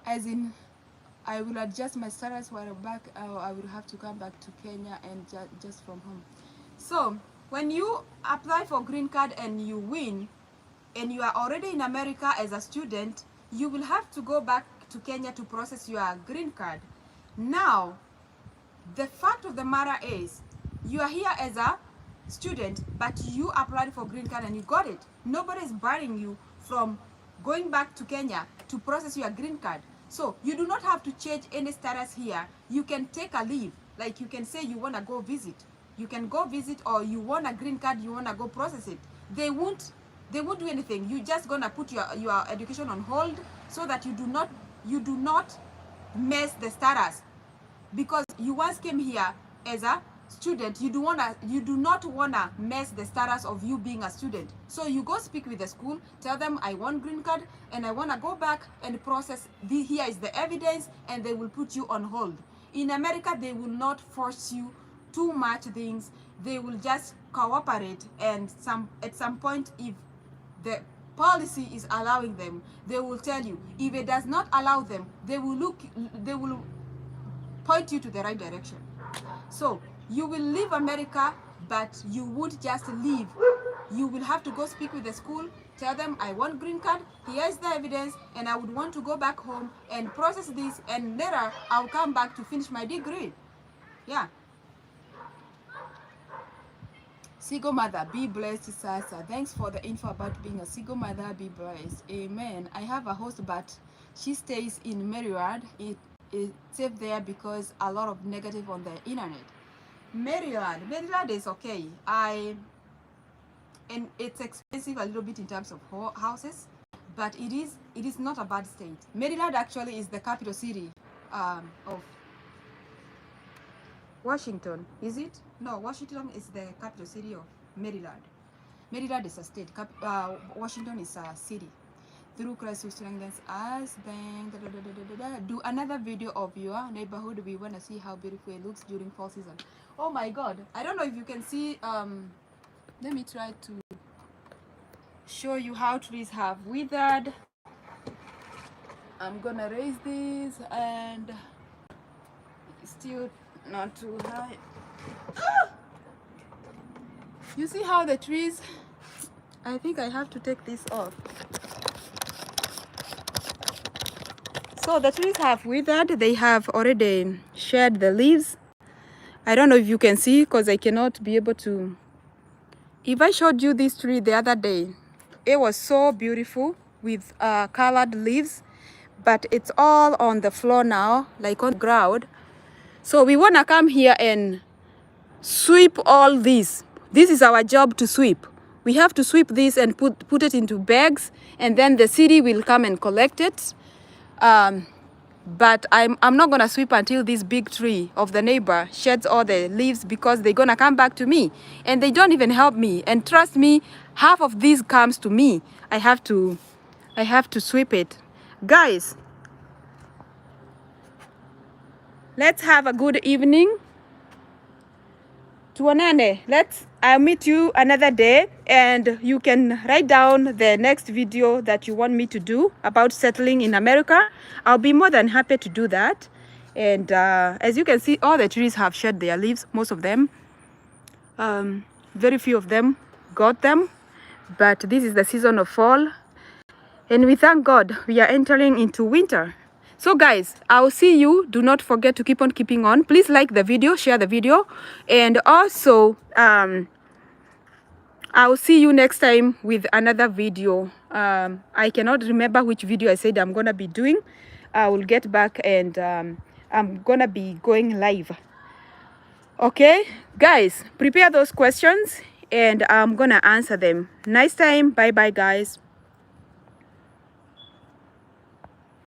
As in, I will adjust my status while I'm back. I will have to come back to Kenya and just from home. So when you apply for green card and you win, and you are already in America as a student, you will have to go back to Kenya to process your green card. Now, the fact of the matter is, you are here as a student, but you applied for green card and you got it. Nobody is barring you from going back to Kenya to process your green card. So you do not have to change any status here. You can take a leave. Like you can say you want to go visit. You can go visit, or you want a green card, you want to go process it. They won't do anything. You just gonna put your education on hold so that you do not mess the status, because you once came here as a student. You do not wanna mess the status of you being a student. So you go speak with the school, tell them I want green card and I wanna go back and process here is the evidence, and they will put you on hold. In America, they will not force you too much things. They will just cooperate, and at some point, if the policy is allowing them, they will tell you. If it does not allow them, they will point you to the right direction. So you will leave America, but you would just leave. You will have to go speak with the school, tell them I want green card, here is the evidence, and I would want to go back home and process this, and later I'll come back to finish my degree. Yeah. Single mother, be blessed, Sasa. Thanks for the info about being a single mother. Be blessed. Amen. I have a host, but she stays in Maryland. It's safe there because a lot of negative on the internet. Maryland is okay. And it's expensive a little bit in terms of houses, but it is not a bad state. Maryland actually is the capital city of Washington, is it? No, Washington is the capital city of Maryland. Maryland is a state. Washington is a city. Through Christ who strengthens us. Then do another video of your neighborhood. We want to see how beautiful it looks during fall season. Oh my God! I don't know if you can see. Let me try to show you how trees have withered. I'm gonna raise this, and still not too high. You see how the trees I think I have to take this off. So the trees have withered. They have already shed the leaves. I don't know if you can see because I cannot be able to. If I showed you this tree the other day, it was so beautiful with colored leaves, but it's all on the floor now, like on the ground. So we want to come here and sweep all this. This is our job, to sweep. We have to sweep this and put it into bags, and then the city will come and collect it. But I'm not gonna sweep until this big tree of the neighbor sheds all the leaves, because they're gonna come back to me and they don't even help me. And trust me, half of this comes to me. I have to sweep it. Guys, let's have a good evening. Tuonane. I'll meet you another day, and you can write down the next video that you want me to do about settling in America. I'll be more than happy to do that. And as you can see, all the trees have shed their leaves, most of them. Very few of them got them, but this is the season of fall, and we thank God we are entering into winter. So guys, I'll see you. Do not forget to keep on keeping on. Please like the video, share the video, and also I'll see you next time with another video. I cannot remember which video I said I'm gonna be doing. I will get back, and I'm gonna be going live. Okay guys, prepare those questions and I'm gonna answer them. Nice time. Bye bye guys.